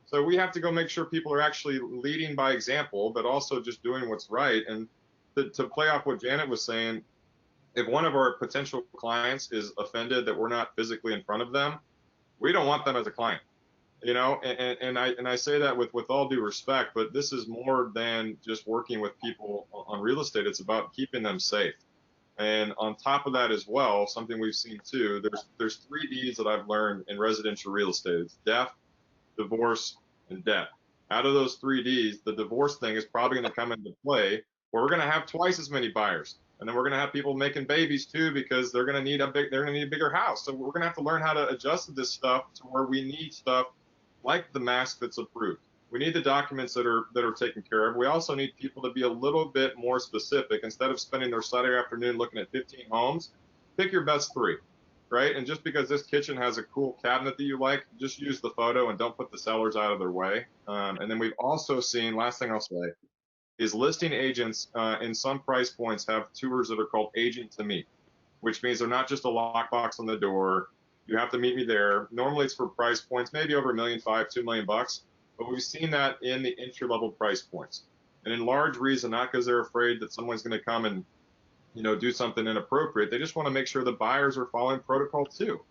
So we have to go make sure people are actually leading by example, but also just doing what's right. And to play off what Janet was saying, if one of our potential clients is offended that we're not physically in front of them, we don't want them as a client, and I say that with all due respect, but this is more than just working with people on real estate. It's about keeping them safe. And on top of that as well, something we've seen too, there's 3 Ds that I've learned in residential real estate. It's death, divorce, and debt. Out of those 3 Ds, the divorce thing is probably going to come into play, where we're going to have twice as many buyers. And then we're going to have people making babies too, because they're going to need a bigger house. So we're going to have to learn how to adjust to this stuff to where we need stuff like the mask that's approved. We need the documents that are taken care of. We also need people to be a little bit more specific. Instead of spending their Saturday afternoon looking at 15 homes, pick your best 3, right? And just because this kitchen has a cool cabinet that you like, just use the photo and don't put the sellers out of their way. And then we've also seen, last thing I'll say, is listing agents in some price points have tours that are called agent to meet, which means they're not just a lockbox on the door. You have to meet me there. Normally it's for price points, maybe over $1.5 million, $2 million, but we've seen that in the entry level price points. And in large reason, not because they're afraid that someone's going to come and do something inappropriate. They just want to make sure the buyers are following protocol too,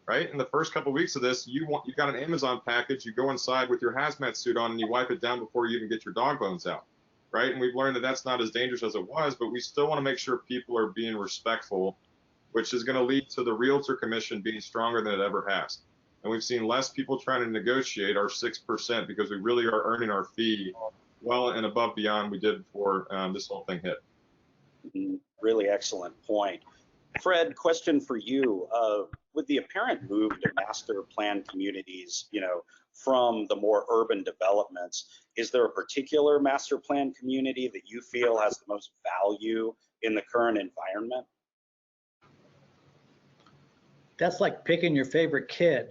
right? In the first couple of weeks of this, you got an Amazon package, you go inside with your hazmat suit on and you wipe it down before you even get your dog bones out. Right? And we've learned that that's not as dangerous as it was, but we still want to make sure people are being respectful, which is going to lead to the realtor commission being stronger than it ever has. And we've seen less people trying to negotiate our 6% because we really are earning our fee well and above beyond we did before this whole thing hit. Really excellent point. Fred, question for you. With the apparent move to master plan communities, from the more urban developments. Is there a particular master plan community that you feel has the most value in the current environment? That's like picking your favorite kid.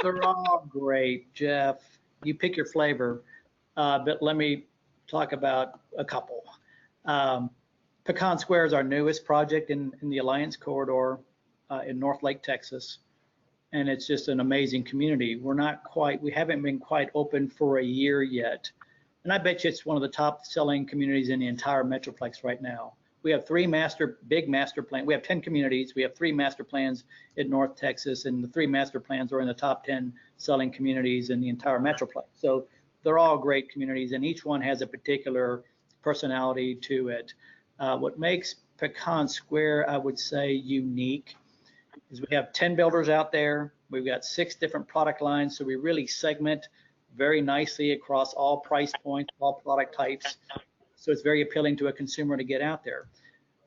They're all great, Jeff. You pick your flavor. But let me talk about a couple. Pecan Square is our newest project in the Alliance Corridor in North Lake, Texas. And it's just an amazing community. We haven't been quite open for a year yet. And I bet you it's one of the top selling communities in the entire Metroplex right now. We have big master plans. We have 10 communities. We have 3 master plans in North Texas, and the 3 master plans are in the top 10 selling communities in the entire Metroplex. So they're all great communities, and each one has a particular personality to it. What makes Pecan Square, I would say, unique is we have 10 builders out there. We've got 6 different product lines, so we really segment very nicely across all price points, all product types. So it's very appealing to a consumer to get out there.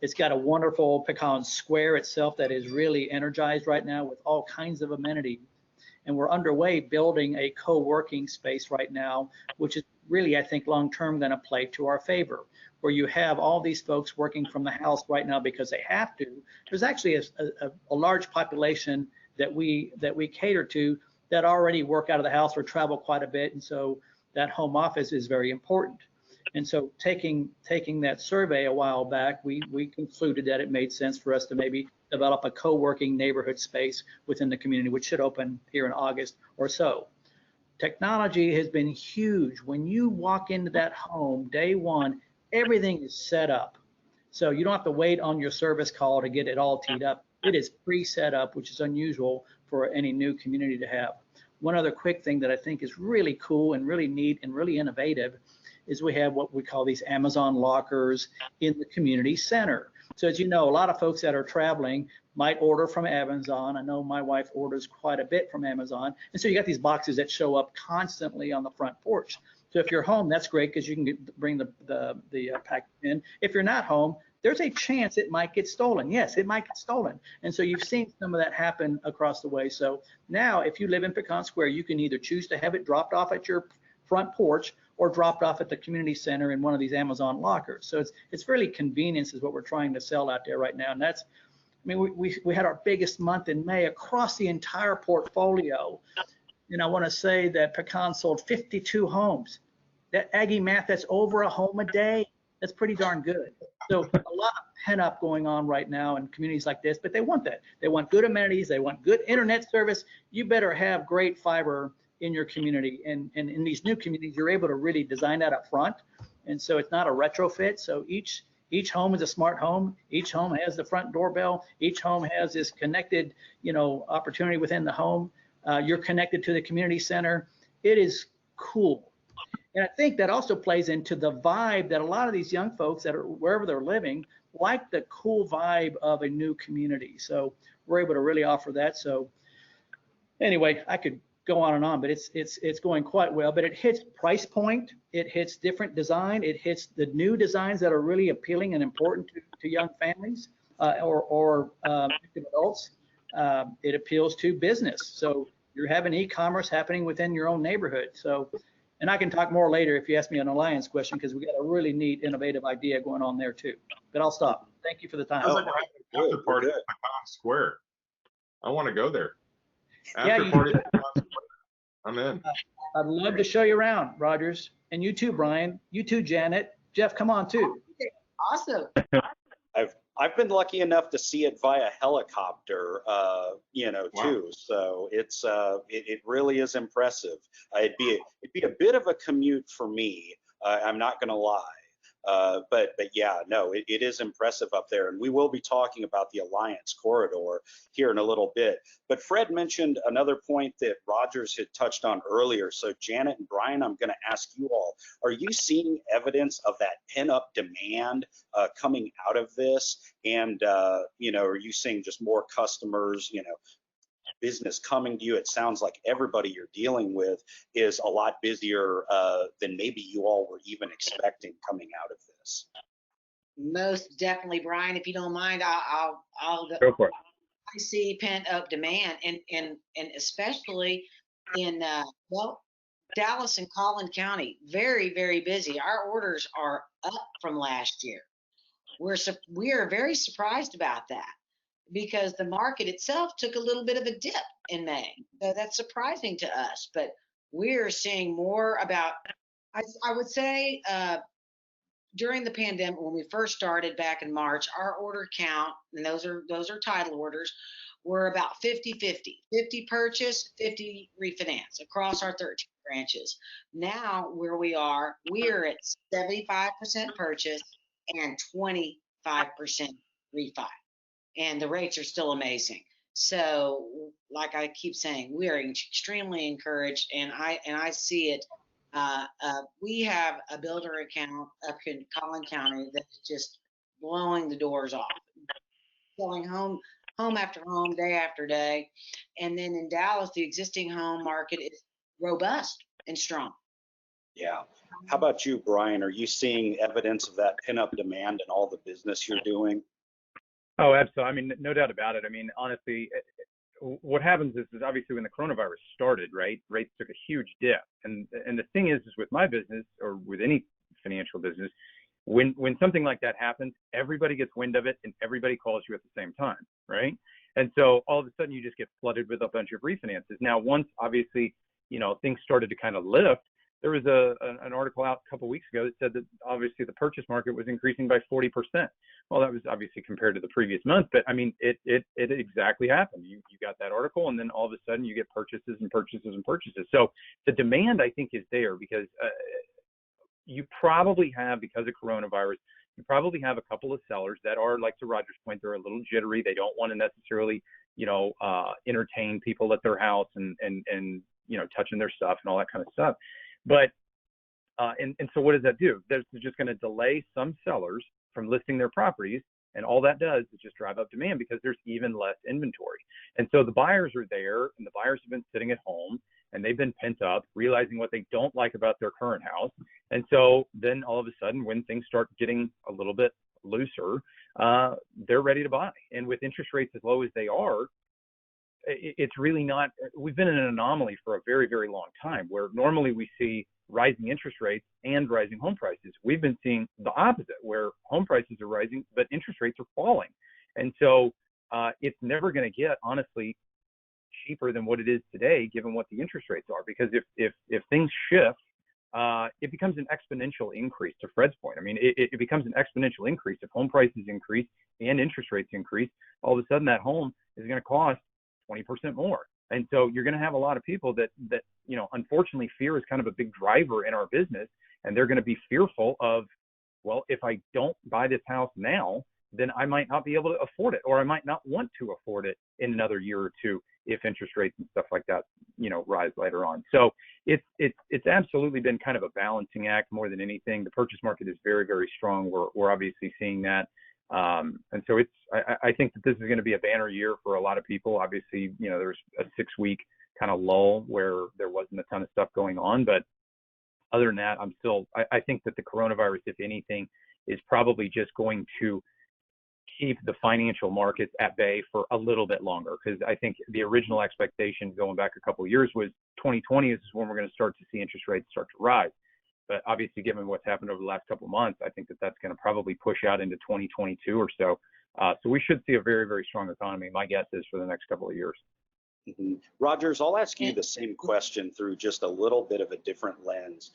It's got a wonderful Pecan Square itself that is really energized right now with all kinds of amenities. And we're underway building a co-working space right now, which is really, I think, long-term going to play to our favor, where you have all these folks working from the house right now because they have to. There's actually a large population that we cater to that already work out of the house or travel quite a bit, and so that home office is very important. And so taking that survey a while back, we concluded that it made sense for us to maybe develop a co-working neighborhood space within the community, which should open here in August or so. Technology has been huge. When you walk into that home, day one, everything is set up. So you don't have to wait on your service call to get it all teed up. It is pre-set up, which is unusual for any new community to have. One other quick thing that I think is really cool and really neat and really innovative is we have what we call these Amazon lockers in the community center. So as you know, a lot of folks that are traveling might order from Amazon. I know my wife orders quite a bit from Amazon. And so you got these boxes that show up constantly on the front porch. So if you're home, that's great because you can bring the package in. If you're not home, there's a chance it might get stolen. Yes, it might get stolen. And so you've seen some of that happen across the way. So now if you live in Pecan Square, you can either choose to have it dropped off at your front porch or dropped off at the community center in one of these Amazon lockers. So it's really convenience is what we're trying to sell out there right now. And that's, I mean, we had our biggest month in May across the entire portfolio. And I want to say that Pecan sold 52 homes. That Aggie math, that's over a home a day. That's pretty darn good. So a lot of pent up going on right now in communities like this, but they want that. They want good amenities. They want good internet service. You better have great fiber in your community. And in these new communities, you're able to really design that up front. And so it's not a retrofit. So each home is a smart home. Each home has the front doorbell. Each home has this connected, opportunity within the home. You're connected to the community center. It is cool. And I think that also plays into the vibe that a lot of these young folks that are wherever they're living like the cool vibe of a new community. So we're able to really offer that. So anyway, I could go on and on, but it's going quite well. But it hits price point, it hits different design, it hits the new designs that are really appealing and important to young families or adults. It appeals to business. So you're having e-commerce happening within your own neighborhood. So. And I can talk more later if you ask me an alliance question, because we got a really neat, innovative idea going on there too. But I'll stop. Thank you for the time. Sounds like we're having an after party at Pecan Square. I want to go there. After party at Pecan Square. I'm in. I'd love to show you around, Rogers. And you too, Brian. You too, Janet. Jeff, come on too. Awesome. I've been lucky enough to see it via helicopter, Wow. too. So it's it really is impressive. It'd be a bit of a commute for me. I'm not going to lie. But yeah, no, it is impressive up there. And we will be talking about the Alliance Corridor here in a little bit. But Fred mentioned another point that Rogers had touched on earlier. So Janet and Brian, I'm going to ask you all, are you seeing evidence of that pent-up demand coming out of this? And, are you seeing just more customers, business coming to you? It sounds like everybody you're dealing with is a lot busier than maybe you all were even expecting coming out of this. Most definitely, Brian. If you don't mind, I'll Go for it. I see pent up demand, and especially in well, Dallas and Collin County, very, very busy. Our orders are up from last year. We are very surprised about that because the market itself took a little bit of a dip in May. So that's surprising to us. But we're seeing more about, I would say, during the pandemic, when we first started back in March, our order count, and those are title orders, were about 50-50. 50 purchase, 50 refinance across our 13 branches. Now where we are at 75% purchase and 25% refi. And the rates are still amazing. So, like I keep saying, we are extremely encouraged, and I see it. We have a builder account up in Collin County that's just blowing the doors off, selling home after home, day after day. And then in Dallas, the existing home market is robust and strong. Yeah. How about you, Brian? Are you seeing evidence of that pin-up demand and all the business you're doing? Oh, absolutely. I mean, no doubt about it. I mean, honestly, what happens is obviously when the coronavirus started, right, rates took a huge dip. And the thing is with my business or with any financial business, when something like that happens, everybody gets wind of it and everybody calls you at the same time, right? And so all of a sudden you just get flooded with a bunch of refinances. Now, once obviously, things started to kind of lift, there was an article out a couple of weeks ago that said that obviously the purchase market was increasing by 40%. Well, that was obviously compared to the previous month, but I mean, it exactly happened. You got that article, and then all of a sudden you get purchases and purchases and purchases. So the demand, I think, is there because you probably have, because of coronavirus, you probably have a couple of sellers that are, like to Roger's point, they're a little jittery. They don't want to necessarily, entertain people at their house and touching their stuff and all that kind of stuff. But and so what does that do? That's just going to delay some sellers from listing their properties, and all that does is just drive up demand because there's even less inventory. And so the buyers are there, and the buyers have been sitting at home, and they've been pent up, realizing what they don't like about their current house. And so then all of a sudden, when things start getting a little bit looser, they're ready to buy. And with interest rates as low as they are, it's really not, we've been in an anomaly for a very, very long time where normally we see rising interest rates and rising home prices. We've been seeing the opposite where home prices are rising, but interest rates are falling. And so it's never going to get, honestly, cheaper than what it is today, given what the interest rates are, because if things shift, it becomes an exponential increase. To Fred's point, I mean, it becomes an exponential increase. If home prices increase and interest rates increase, all of a sudden that home is going to cost 20% more. And so you're going to have a lot of people that unfortunately, fear is kind of a big driver in our business, and they're going to be fearful of, well, if I don't buy this house now, then I might not be able to afford it, or I might not want to afford it in another year or two if interest rates and stuff like that, rise later on. So it's absolutely been kind of a balancing act more than anything. The purchase market is very, very strong. We're obviously seeing that. And so I think that this is going to be a banner year for a lot of people. Obviously, there's a 6-week kind of lull where there wasn't a ton of stuff going on, but other than that, I think that the coronavirus, if anything, is probably just going to keep the financial markets at bay for a little bit longer. Because I think the original expectation going back a couple of years was 2020 is when we're going to start to see interest rates start to rise. But obviously, given what's happened over the last couple of months, I think that that's going to probably push out into 2022 or so. So we should see a very, very strong economy. My guess is for the next couple of years. Mm-hmm. Rogers, I'll ask you the same question through just a little bit of a different lens.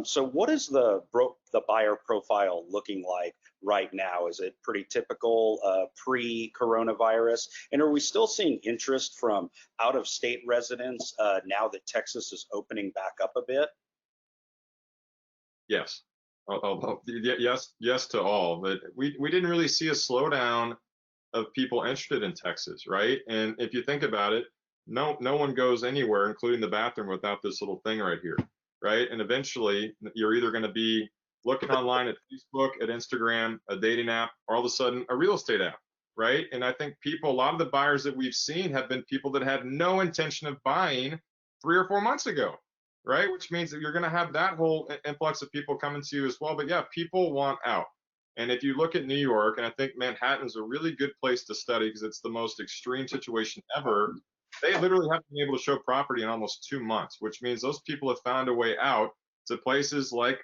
So what is the buyer profile looking like right now? Is it pretty typical pre-coronavirus? And are we still seeing interest from out-of-state residents now that Texas is opening back up a bit? Yes. Yes to all. But we didn't really see a slowdown of people interested in Texas, right? And if you think about it, no one goes anywhere, including the bathroom, without this little thing right here, right? And eventually, you're either going to be looking online at Facebook, at Instagram, a dating app, or all of a sudden a real estate app, right? And I think a lot of the buyers that we've seen have been people that had no intention of buying 3 or 4 months ago, right? Which means that you're going to have that whole influx of people coming to you as well. But yeah, people want out. And if you look at New York, and I think Manhattan's a really good place to study because it's the most extreme situation ever, they literally haven't been able to show property in almost 2 months, which means those people have found a way out to places like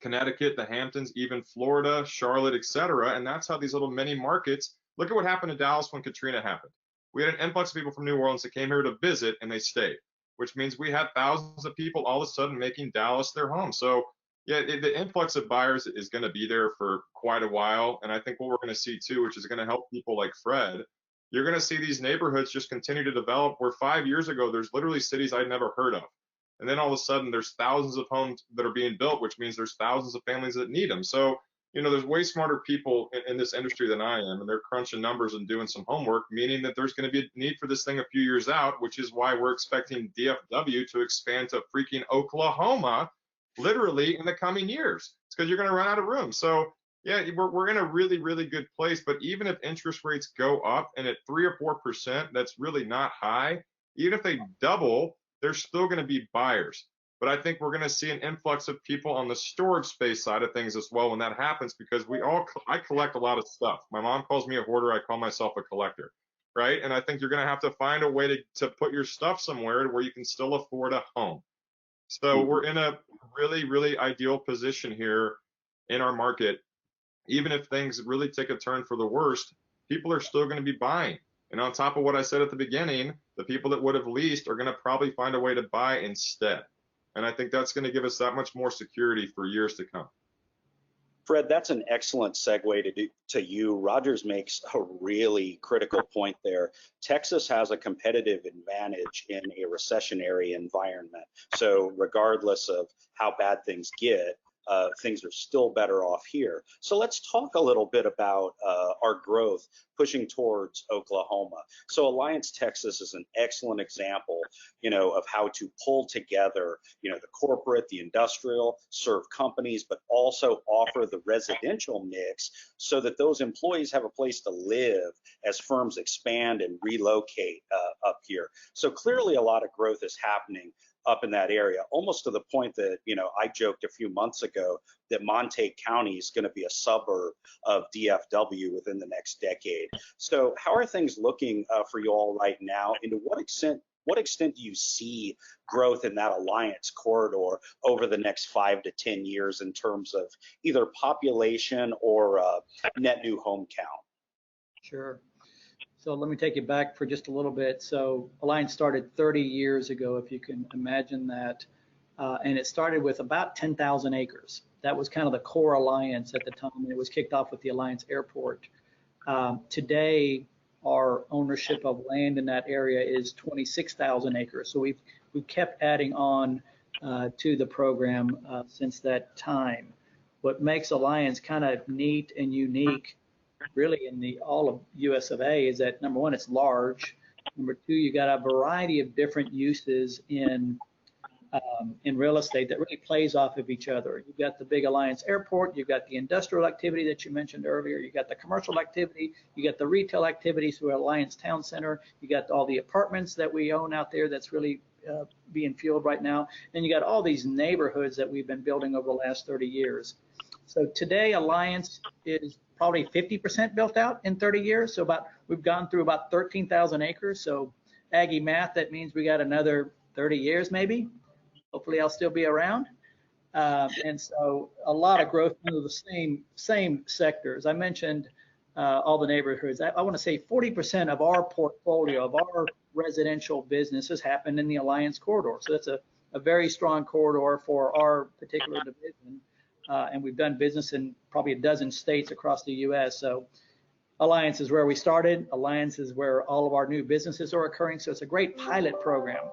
Connecticut, the Hamptons, even Florida, Charlotte, etc. And that's how these little mini markets. Look at what happened in Dallas when Katrina happened. We had an influx of people from New Orleans that came here to visit, and they stayed, which means we had thousands of people all of a sudden making Dallas their home. So yeah, the influx of buyers is going to be there for quite a while. And I think what we're going to see too, which is going to help people like Fred, you're going to see these neighborhoods just continue to develop where 5 years ago, there's literally cities I'd never heard of. And then all of a sudden there's thousands of homes that are being built, which means there's thousands of families that need them. So, you know, there's way smarter people in this industry than I am, and they're crunching numbers and doing some homework, meaning that there's going to be a need for this thing a few years out, which is why we're expecting DFW to expand to freaking Oklahoma, literally in the coming years. It's because you're going to run out of room. So yeah, we're in a really, really good place. But even if interest rates go up, and at 3 or 4%, that's really not high. Even if they double, there's still going to be buyers. But I think we're going to see an influx of people on the storage space side of things as well when that happens, because I collect a lot of stuff. My mom calls me a hoarder. I call myself a collector, right? And I think you're going to have to find a way to put your stuff somewhere where you can still afford a home. So we're in a really, really ideal position here in our market. Even if things really take a turn for the worst, people are still going to be buying. And on top of what I said at the beginning, the people that would have leased are going to probably find a way to buy instead. And I think that's going to give us that much more security for years to come. Fred, that's an excellent segue to you. Rogers makes a really critical point there. Texas has a competitive advantage in a recessionary environment. So regardless of how bad things get, things are still better off here. So let's talk a little bit about our growth pushing towards Oklahoma. So Alliance Texas is an excellent example, of how to pull together, the corporate, the industrial, serve companies, but also offer the residential mix so that those employees have a place to live as firms expand and relocate up here. So clearly a lot of growth is happening up in that area, almost to the point that, I joked a few months ago that Montague County is going to be a suburb of DFW within the next decade. So how are things looking for you all right now? And to what extent do you see growth in that Alliance corridor over the next 5 to 10 years in terms of either population or net new home count? Sure. So let me take you back for just a little bit. So Alliance started 30 years ago, if you can imagine that. And it started with about 10,000 acres. That was kind of the core Alliance at the time. It was kicked off with the Alliance Airport. Today, our ownership of land in that area is 26,000 acres. So we've kept adding on to the program since that time. What makes Alliance kind of neat and unique really in all of US of A is that, number one, it's large. Number two, you got a variety of different uses in real estate that really plays off of each other. You've got the big Alliance Airport, you've got the industrial activity that you mentioned earlier, you got the commercial activity, you got the retail activity through Alliance Town Center, you got all the apartments that we own out there that's really being fueled right now, and you got all these neighborhoods that we've been building over the last 30 years. So today Alliance is probably 50% built out in 30 years. So we've gone through about 13,000 acres. So Aggie math, that means we got another 30 years maybe. Hopefully I'll still be around. And so a lot of growth into the same sectors. I mentioned all the neighborhoods. I want to say 40% of our portfolio, of our residential businesses happen in the Alliance corridor. So that's a very strong corridor for our particular division. And we've done business in probably a dozen states across the U.S. So Alliance is where we started. Alliance is where all of our new businesses are occurring. So it's a great pilot program.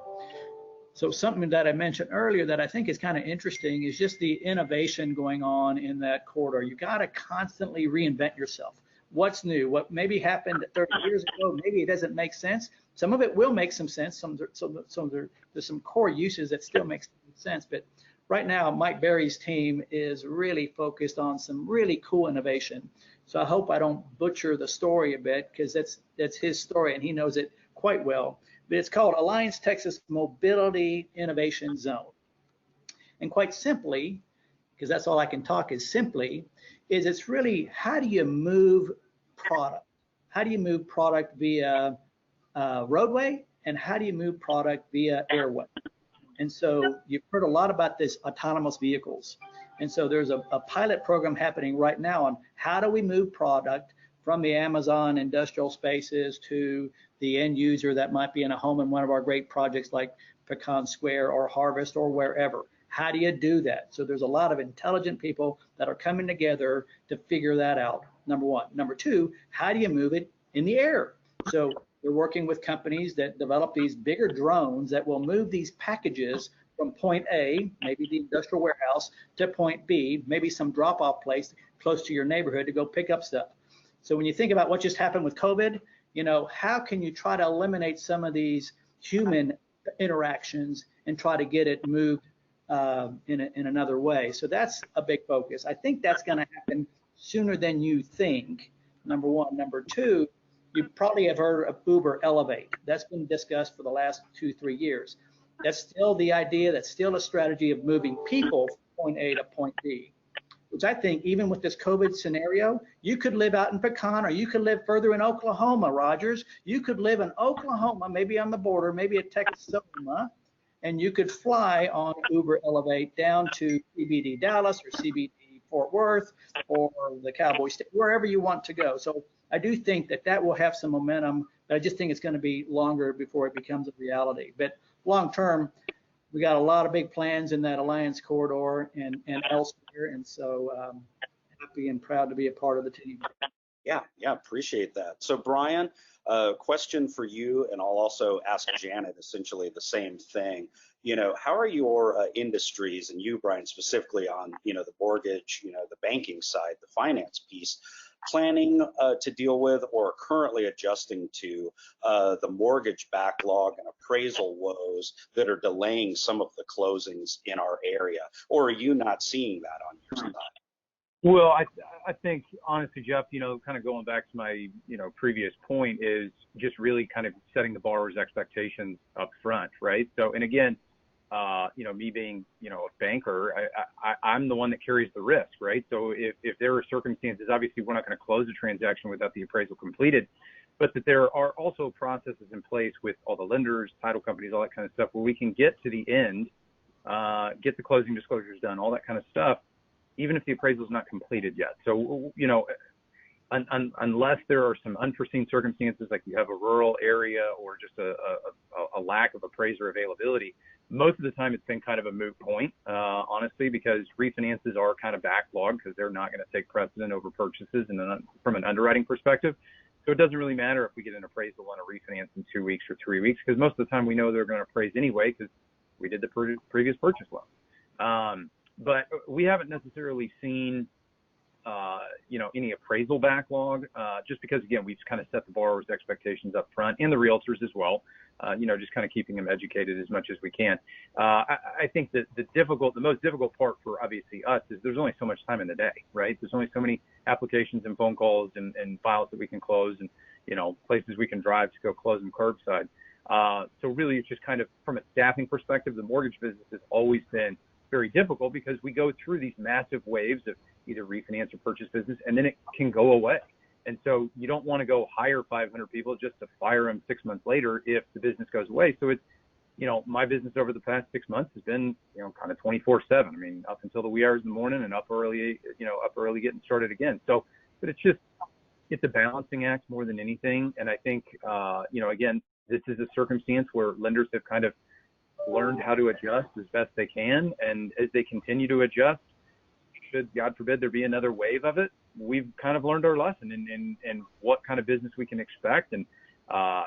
So something that I mentioned earlier that I think is kind of interesting is just the innovation going on in that corridor. You got to constantly reinvent yourself. What's new? What maybe happened 30 years ago, maybe it doesn't make sense. Some of it will make some sense. There's some core uses that still make sense. But right now, Mike Berry's team is really focused on some really cool innovation. So I hope I don't butcher the story a bit, because that's his story and he knows it quite well. But it's called Alliance Texas Mobility Innovation Zone. And quite simply, because that's all I can talk is simply, is it's really how do you move product? How do you move product via roadway, and how do you move product via airway? And so you've heard a lot about this autonomous vehicles. And so there's a pilot program happening right now on how do we move product from the Amazon industrial spaces to the end user that might be in a home in one of our great projects like Pecan Square or Harvest or wherever. How do you do that? So there's a lot of intelligent people that are coming together to figure that out, number one. Number two, how do you move it in the air? So they're working with companies that develop these bigger drones that will move these packages from point A, maybe the industrial warehouse, to point B, maybe some drop-off place close to your neighborhood to go pick up stuff. So when you think about what just happened with COVID, you know, how can you try to eliminate some of these human interactions and try to get it moved in another way? So that's a big focus. I think that's going to happen sooner than you think, number one. Number two, you probably have heard of Uber Elevate. That's been discussed for the last 2-3 years. That's still the idea. That's still a strategy of moving people from point A to point B, which I think even with this COVID scenario, you could live out in Pecan, or you could live further in Oklahoma, Rogers. You could live in Oklahoma, maybe on the border, maybe at Texas, and you could fly on Uber Elevate down to CBD Dallas or CBD Fort Worth or the Cowboy State, wherever you want to go. So I do think that that will have some momentum, but I just think it's going to be longer before it becomes a reality. But long term, we got a lot of big plans in that Alliance corridor and elsewhere, and so happy and proud to be a part of the team. Yeah, appreciate that. So Brian, question for you, and I'll also ask Janet essentially the same thing. You know, how are your industries, and you, Brian, specifically on, you know, the mortgage, you know, the banking side, the finance piece, planning to deal with or currently adjusting to the mortgage backlog and appraisal woes that are delaying some of the closings in our area? Or are you not seeing that on your side? Well, I think honestly, Jeff, you know, kind of going back to my, you know, previous point is just really kind of setting the borrower's expectations up front, right? So, and again, you know, me being, you know, a banker, I'm the one that carries the risk, right? So if there are circumstances, obviously we're not going to close a transaction without the appraisal completed, but that there are also processes in place with all the lenders, title companies, all that kind of stuff, where we can get to the end, get the closing disclosures done, all that kind of stuff, even if the appraisal is not completed yet. So, you know, unless there are some unforeseen circumstances, like you have a rural area or just a lack of appraiser availability, most of the time it's been kind of a moot point, honestly, because refinances are kind of backlogged because they're not going to take precedent over purchases and from an underwriting perspective. So it doesn't really matter if we get an appraisal on a refinance in 2 weeks or 3 weeks, because most of the time we know they're going to appraise anyway because we did the previous purchase loan. But we haven't necessarily seen, you know, any appraisal backlog, just because, again, we've kind of set the borrower's expectations up front, and the realtors as well, you know, just kind of keeping them educated as much as we can. I think that the most difficult part for obviously us is there's only so much time in the day, right? There's only so many applications and phone calls and files that we can close, and, you know, places we can drive to go close them curbside. So really it's just kind of from a staffing perspective, the mortgage business has always been very difficult because we go through these massive waves of either refinance or purchase business, and then it can go away. And so you don't want to go hire 500 people just to fire them 6 months later if the business goes away. So it's, you know, my business over the past 6 months has been, you know, kind of 24/7. I mean, up until the wee hours in the morning and up early getting started again. So, but it's a balancing act more than anything. And I think, you know, again, this is a circumstance where lenders have kind of learned how to adjust as best they can, and as they continue to adjust, should God forbid there be another wave of it, we've kind of learned our lesson and what kind of business we can expect, and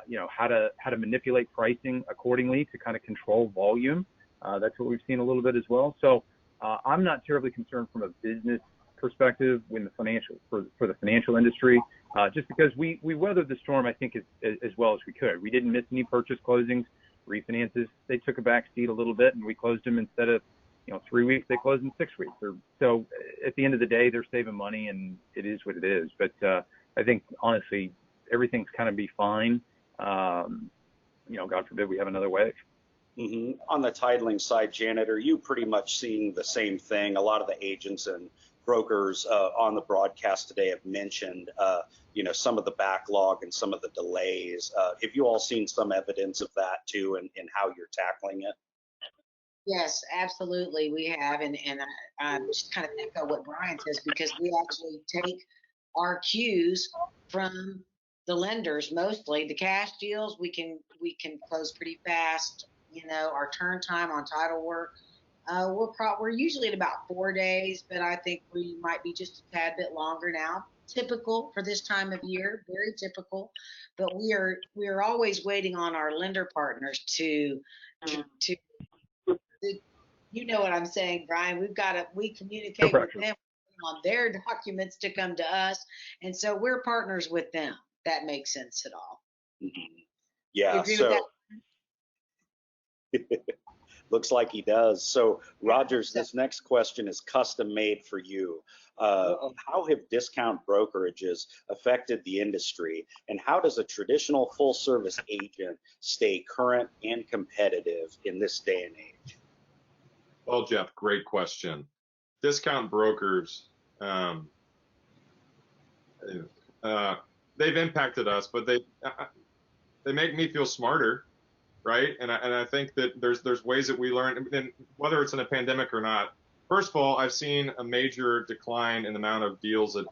you know, how to manipulate pricing accordingly to kind of control volume. That's what we've seen a little bit as well. So I'm not terribly concerned from a business perspective when for the financial industry, just because we weathered the storm, I think, as well as we could. We didn't miss any purchase closings. Refinances, they took a back seat a little bit, and we closed them instead of, you know, 3 weeks, they closed in 6 weeks. So at the end of the day, they're saving money, and it is what it is. But I think, honestly, everything's kind of be fine. You know, God forbid we have another wave. Mm-hmm. On the titling side, Janet, are you pretty much seeing the same thing? A lot of the agents and brokers on the broadcast today have mentioned, some of the backlog and some of the delays. Have you all seen some evidence of that too, and how you're tackling it? Yes, absolutely, we have, and just kind of echo what Brian says, because we actually take our cues from the lenders. Mostly the cash deals we can close pretty fast. Our turn time on title work, we're usually at about 4 days, but I think we might be just a tad bit longer now. Typical for this time of year, very typical. But we are always waiting on our lender partners to you know what I'm saying, Brian. We communicate with them on their documents to come to us, and so we're partners with them. That makes sense at all. Mhm. You Yeah, agree with that? so looks like he does. So Rogers, this next question is custom made for you. How have discount brokerages affected the industry, and how does a traditional full service agent stay current and competitive in this day and age? Well, Jeff, great question. Discount brokers, they've impacted us, but they make me feel smarter, right? And I think that there's ways that we learn, and whether it's in a pandemic or not. First of all, I've seen a major decline in the amount of deals that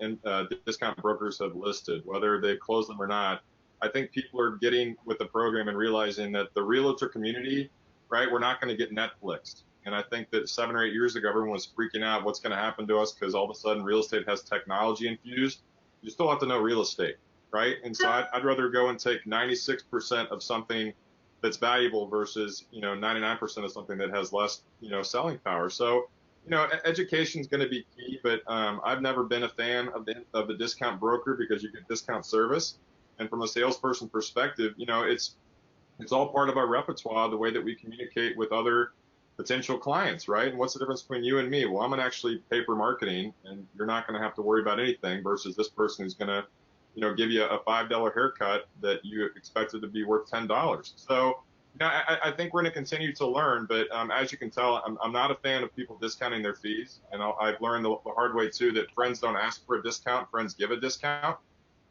discount brokers have listed, whether they close them or not. I think people are getting with the program and realizing that the realtor community, right, we're not going to get Netflixed. And I think that 7 or 8 years ago, everyone was freaking out what's going to happen to us because all of a sudden real estate has technology infused. You still have to know real estate, right? And so I'd rather go and take 96% of something that's valuable versus 99% of something that has less selling power. So education is going to be key, but I've never been a fan of the discount broker because you get discount service, and from a salesperson perspective, it's all part of our repertoire, the way that we communicate with other potential clients, right? And what's the difference between you and me? Well, I'm going to actually pay for marketing, and you're not going to have to worry about anything versus this person who's going to give you a $5 haircut that you expected to be worth $10. So I think we're going to continue to learn, but as you can tell, I'm not a fan of people discounting their fees. And I've learned the hard way too that friends don't ask for a discount, friends give a discount.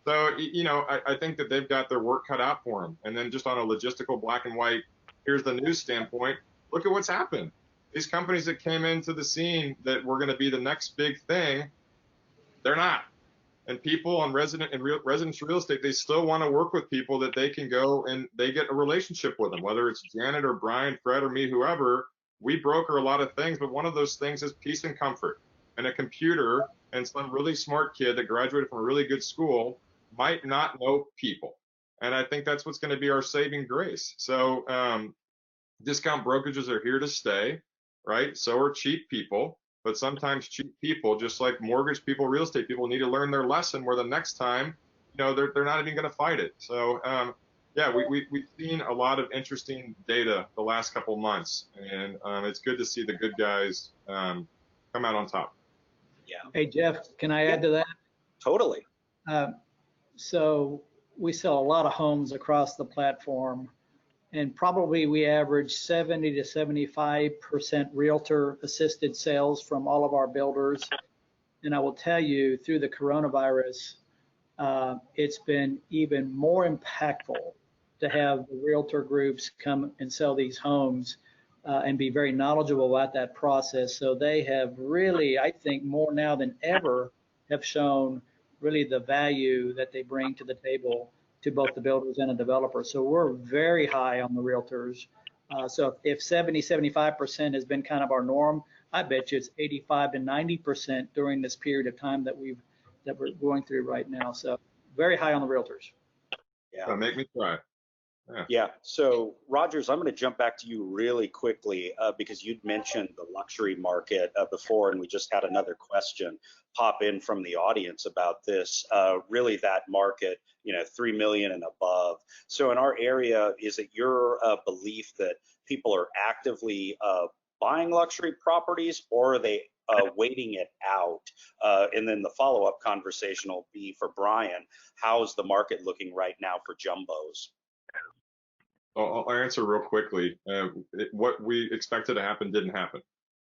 So, I think that they've got their work cut out for them. And then just on a logistical black and white, here's the news standpoint, look at what's happened. These companies that came into the scene that were going to be the next big thing, they're not. And people on residential real estate, they still want to work with people that they can go and they get a relationship with them, whether it's Janet or Brian, Fred or me, whoever. We broker a lot of things, but one of those things is peace and comfort. And a computer and some really smart kid that graduated from a really good school might not know people. And I think that's what's going to be our saving grace. So discount brokerages are here to stay, right? So are cheap people. But sometimes cheap people, just like mortgage people, real estate people, need to learn their lesson where the next time, they're not even going to fight it. So, yeah, we've seen a lot of interesting data the last couple of months, and it's good to see the good guys come out on top. Yeah. Hey, Jeff, can I add to that? Totally. So we sell a lot of homes across the platform, and probably we average 70 to 75% realtor assisted sales from all of our builders. And I will tell you, through the coronavirus, it's been even more impactful to have the realtor groups come and sell these homes and be very knowledgeable about that process. So they have really, I think, more now than ever, have shown really the value that they bring to the table to both the builders and the developers. So we're very high on the realtors. So if 70, 75% has been kind of our norm, I bet you it's 85 to 90% during this period of time that we're going through right now. So very high on the realtors. Yeah. Make me cry. Yeah. So Rogers, I'm going to jump back to you really quickly because you'd mentioned the luxury market before, and we just had another question pop in from the audience about this. Really, that market, 3 million and above. So in our area, is it your belief that people are actively buying luxury properties, or are they waiting it out? And then the follow-up conversation will be for Brian. How's the market looking right now for jumbos? I'll answer real quickly. What we expected to happen didn't happen.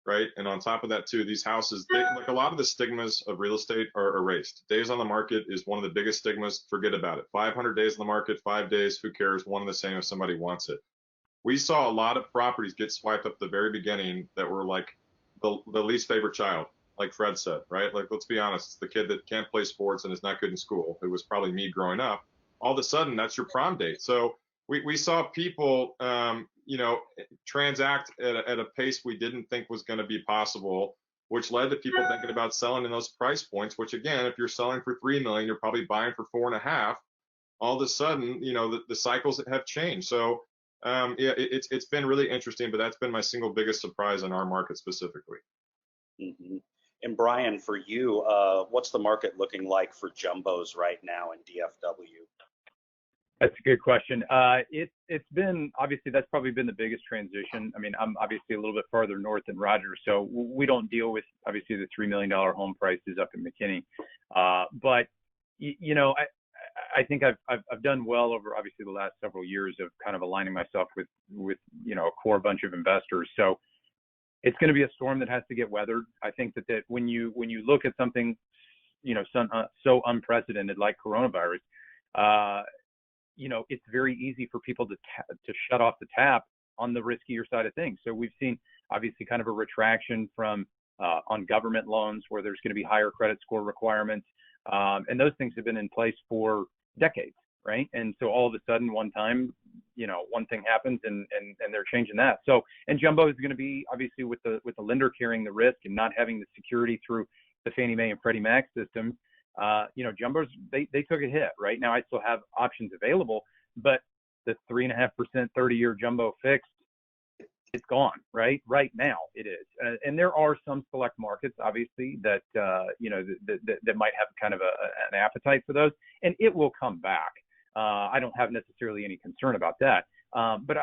right? And on top of that too, these houses, like a lot of the stigmas of real estate are erased. Days on the market is one of the biggest stigmas. Forget about it. 500 days on the market, 5 days, who cares? One and the same if somebody wants it. We saw a lot of properties get swiped up at the very beginning that were like the least favorite child, like Fred said, right? Like, let's be honest, it's the kid that can't play sports and is not good in school. It was probably me growing up. All of a sudden, that's your prom date. So we saw people, transact at a pace we didn't think was going to be possible, which led to people thinking about selling in those price points, which again, if you're selling for 3 million, you're probably buying for 4.5. All of a sudden, the cycles have changed. So it's been really interesting, but that's been my single biggest surprise in our market specifically. Mm-hmm. And Brian, for you, what's the market looking like for jumbos right now in DFW? That's a good question. It's been, obviously, that's probably been the biggest transition. I mean, I'm obviously a little bit farther north than Rogers, so we don't deal with, obviously, the $3 million home prices up in McKinney. But, I think I've done well over, obviously, the last several years of kind of aligning myself with a core bunch of investors. So it's going to be a storm that has to get weathered. I think that when you look at something, so unprecedented like coronavirus, it's very easy for people to shut off the tap on the riskier side of things. So we've seen obviously kind of a retraction from on government loans where there's going to be higher credit score requirements. And those things have been in place for decades, right? And so all of a sudden one time, one thing happens and they're changing that. So, and jumbo is going to be obviously with the lender carrying the risk and not having the security through the Fannie Mae and Freddie Mac systems. Jumbos, they took a hit. Right now, I still have options available, but the 3.5% 30-year jumbo fixed, it's gone. Right now, it is. And there are some select markets, obviously, that that might have kind of an appetite for those, and it will come back. I don't have necessarily any concern about that, but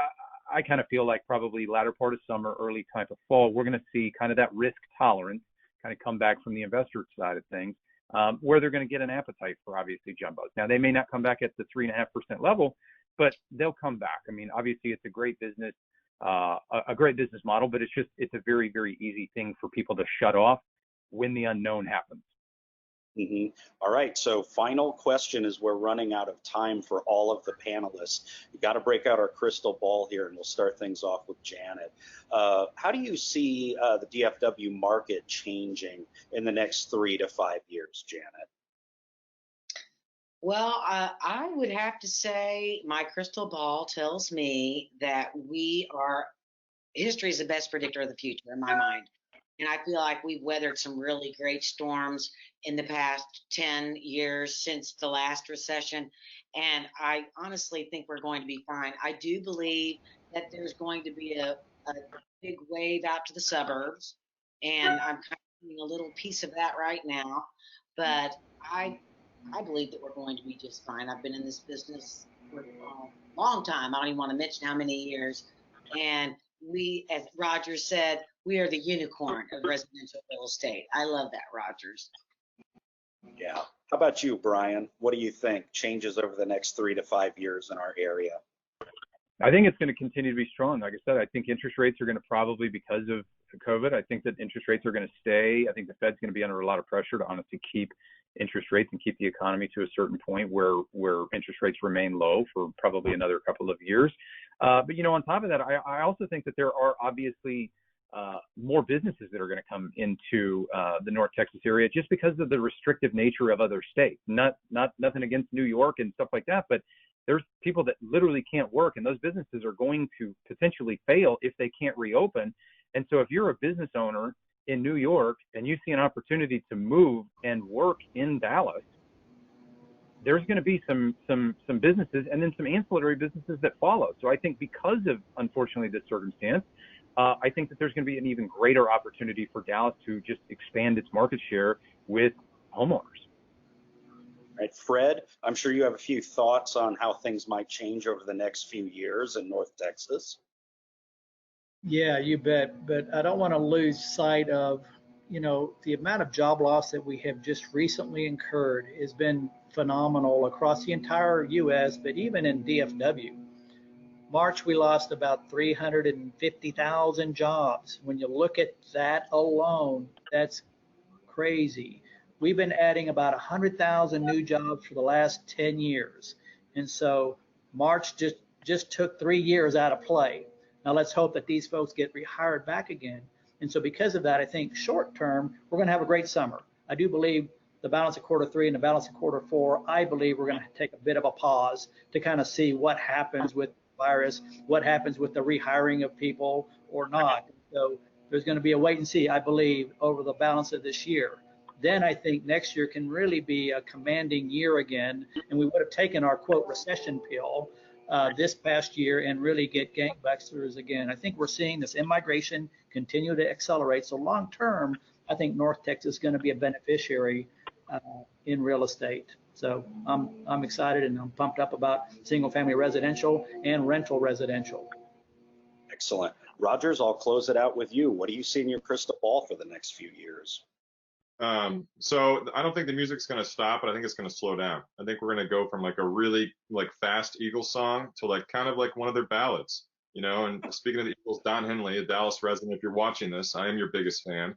I kind of feel like probably latter part of summer, early type of fall, we're going to see kind of that risk tolerance kind of come back from the investor side of things. Where they're going to get an appetite for obviously jumbos. Now they may not come back at the 3.5% level, but they'll come back. I mean, obviously it's a great business, a great business model, but it's a very, very easy thing for people to shut off when the unknown happens. Mm-hmm. All right, so final question as we're running out of time for all of the panelists. We got to break out our crystal ball here, and we'll start things off with Janet. How do you see the DFW market changing in the next 3 to 5 years, Janet? Well, I would have to say my crystal ball tells me that history is the best predictor of the future in my mind. And I feel like we've weathered some really great storms in the past 10 years since the last recession. And I honestly think we're going to be fine. I do believe that there's going to be a big wave out to the suburbs. And I'm kind of seeing a little piece of that right now. But I believe that we're going to be just fine. I've been in this business for a long time. I don't even want to mention how many years. And we, as Rogers said, we are the unicorn of residential real estate. I love that, Rogers. Yeah. How about you, Brian? What do you think changes over the next 3 to 5 years in our area? I think it's going to continue to be strong. Like I said, I think interest rates are going to probably, because of COVID, I think that interest rates are going to stay. I think the Fed's going to be under a lot of pressure to honestly keep interest rates and keep the economy to a certain point where interest rates remain low for probably another couple of years. But, on top of that, I also think that there are obviously more businesses that are going to come into the North Texas area just because of the restrictive nature of other states. Nothing against New York and stuff like that, but there's people that literally can't work, and those businesses are going to potentially fail if they can't reopen. And so if you're a business owner in New York and you see an opportunity to move and work in Dallas, there's going to be some businesses and then some ancillary businesses that follow. So I think because of, unfortunately, this circumstance, I think that there's going to be an even greater opportunity for Dallas to just expand its market share with homeowners. Right, Fred, I'm sure you have a few thoughts on how things might change over the next few years in North Texas. Yeah, you bet. But I don't want to lose sight of, the amount of job loss that we have just recently incurred has been phenomenal across the entire U.S., but even in DFW. March, we lost about 350,000 jobs. When you look at that alone, that's crazy. We've been adding about 100,000 new jobs for the last 10 years. And so March just took 3 years out of play. Now let's hope that these folks get rehired back again. And so because of that, I think short term, we're going to have a great summer. I do believe the balance of quarter 3 and the balance of quarter 4, I believe we're going to take a bit of a pause to kind of see what happens with the virus, what happens with the rehiring of people or not. So there's going to be a wait and see, I believe, over the balance of this year. Then I think next year can really be a commanding year again, and we would have taken our quote recession pill this past year and really get gangbusters again. I think we're seeing this immigration continue to accelerate. So long term, I think North Texas is going to be a beneficiary in real estate. So I'm excited and I'm pumped up about single family residential and rental residential. Excellent. Rogers, I'll close it out with you. What do you see in your crystal ball for the next few years? So I don't think the music's going to stop, but I think it's going to slow down. I think we're going to go from like a really like fast Eagles song to like kind of like one of their ballads, you know. And speaking of the Eagles, Don Henley, a Dallas resident, if you're watching this, I am your biggest fan.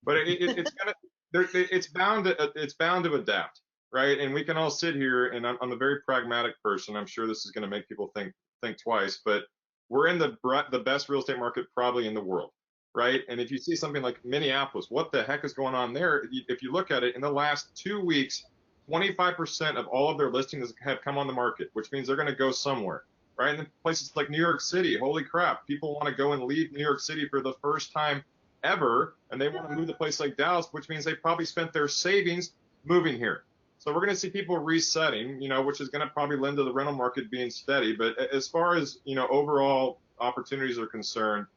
But it's bound to adapt, right? And we can all sit here, and I'm a very pragmatic person. I'm sure this is going to make people think twice, but we're in the best real estate market probably in the world. Right? And if you see something like Minneapolis, what the heck is going on there? If you look at it, in the last 2 weeks, 25% of all of their listings have come on the market, which means they're going to go somewhere, right? And places like New York City, holy crap, people want to go and leave New York City for the first time ever, and they want to move to a place like Dallas, which means they probably spent their savings moving here. So we're going to see people resetting, you know, which is going to probably lend to the rental market being steady. But as far as, you know, overall opportunities are concerned,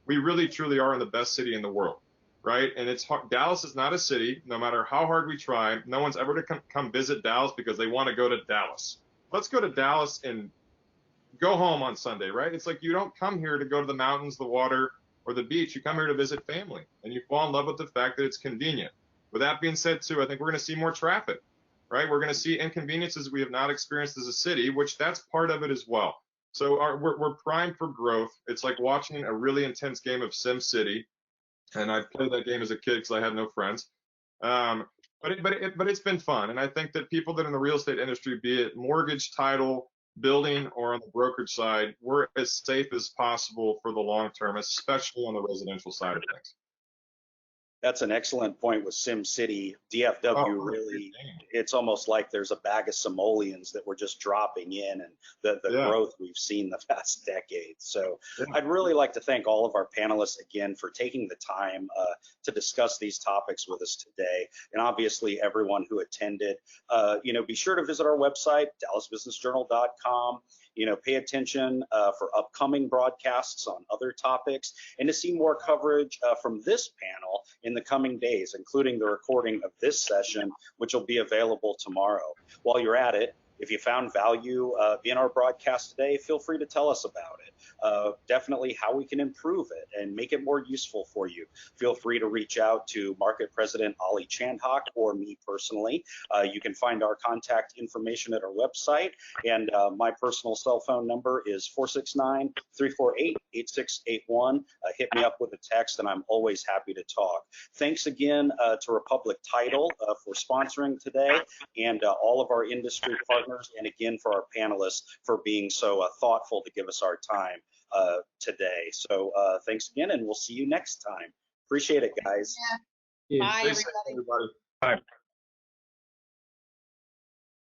we really truly are in the best city in the world, right? And it's hard. Dallas is not a city. No matter how hard we try, no one's ever to come visit Dallas because they want to go to Dallas. Let's go to Dallas and go home on Sunday, right? It's like you don't come here to go to the mountains, the water, or the beach. You come here to visit family, and you fall in love with the fact that it's convenient. With that being said, too, I think we're going to see more traffic, right? We're going to see inconveniences we have not experienced as a city, which that's part of it as well. So we're primed for growth. It's like watching a really intense game of Sim City, and I played that game as a kid because I had no friends. But it's been fun, and I think that people that are in the real estate industry, be it mortgage, title, building, or on the brokerage side, we're as safe as possible for the long term, especially on the residential side of things. That's an excellent point with Sim City. DFW really, it's almost like there's a bag of simoleons that we're just dropping in, and the growth we've seen the past decade. So I'd really like to thank all of our panelists again for taking the time to discuss these topics with us today. And obviously everyone who attended, you know, be sure to visit our website, dallasbusinessjournal.com. You know, pay attention for upcoming broadcasts on other topics, and to see more coverage from this panel in the coming days, including the recording of this session, which will be available tomorrow. While you're at it, if you found value in our broadcast today, feel free to tell us about it. Definitely how we can improve it and make it more useful for you. Feel free to reach out to Market President Ollie Chandhok or me personally. You can find our contact information at our website, and my personal cell phone number is 469-348-8681. Hit me up with a text, and I'm always happy to talk. Thanks again to Republic Title for sponsoring today, and all of our industry partners, and again for our panelists for being so thoughtful to give us our time today. So thanks again, and we'll see you next time. Appreciate it, guys. Yeah. Bye, everybody. Bye.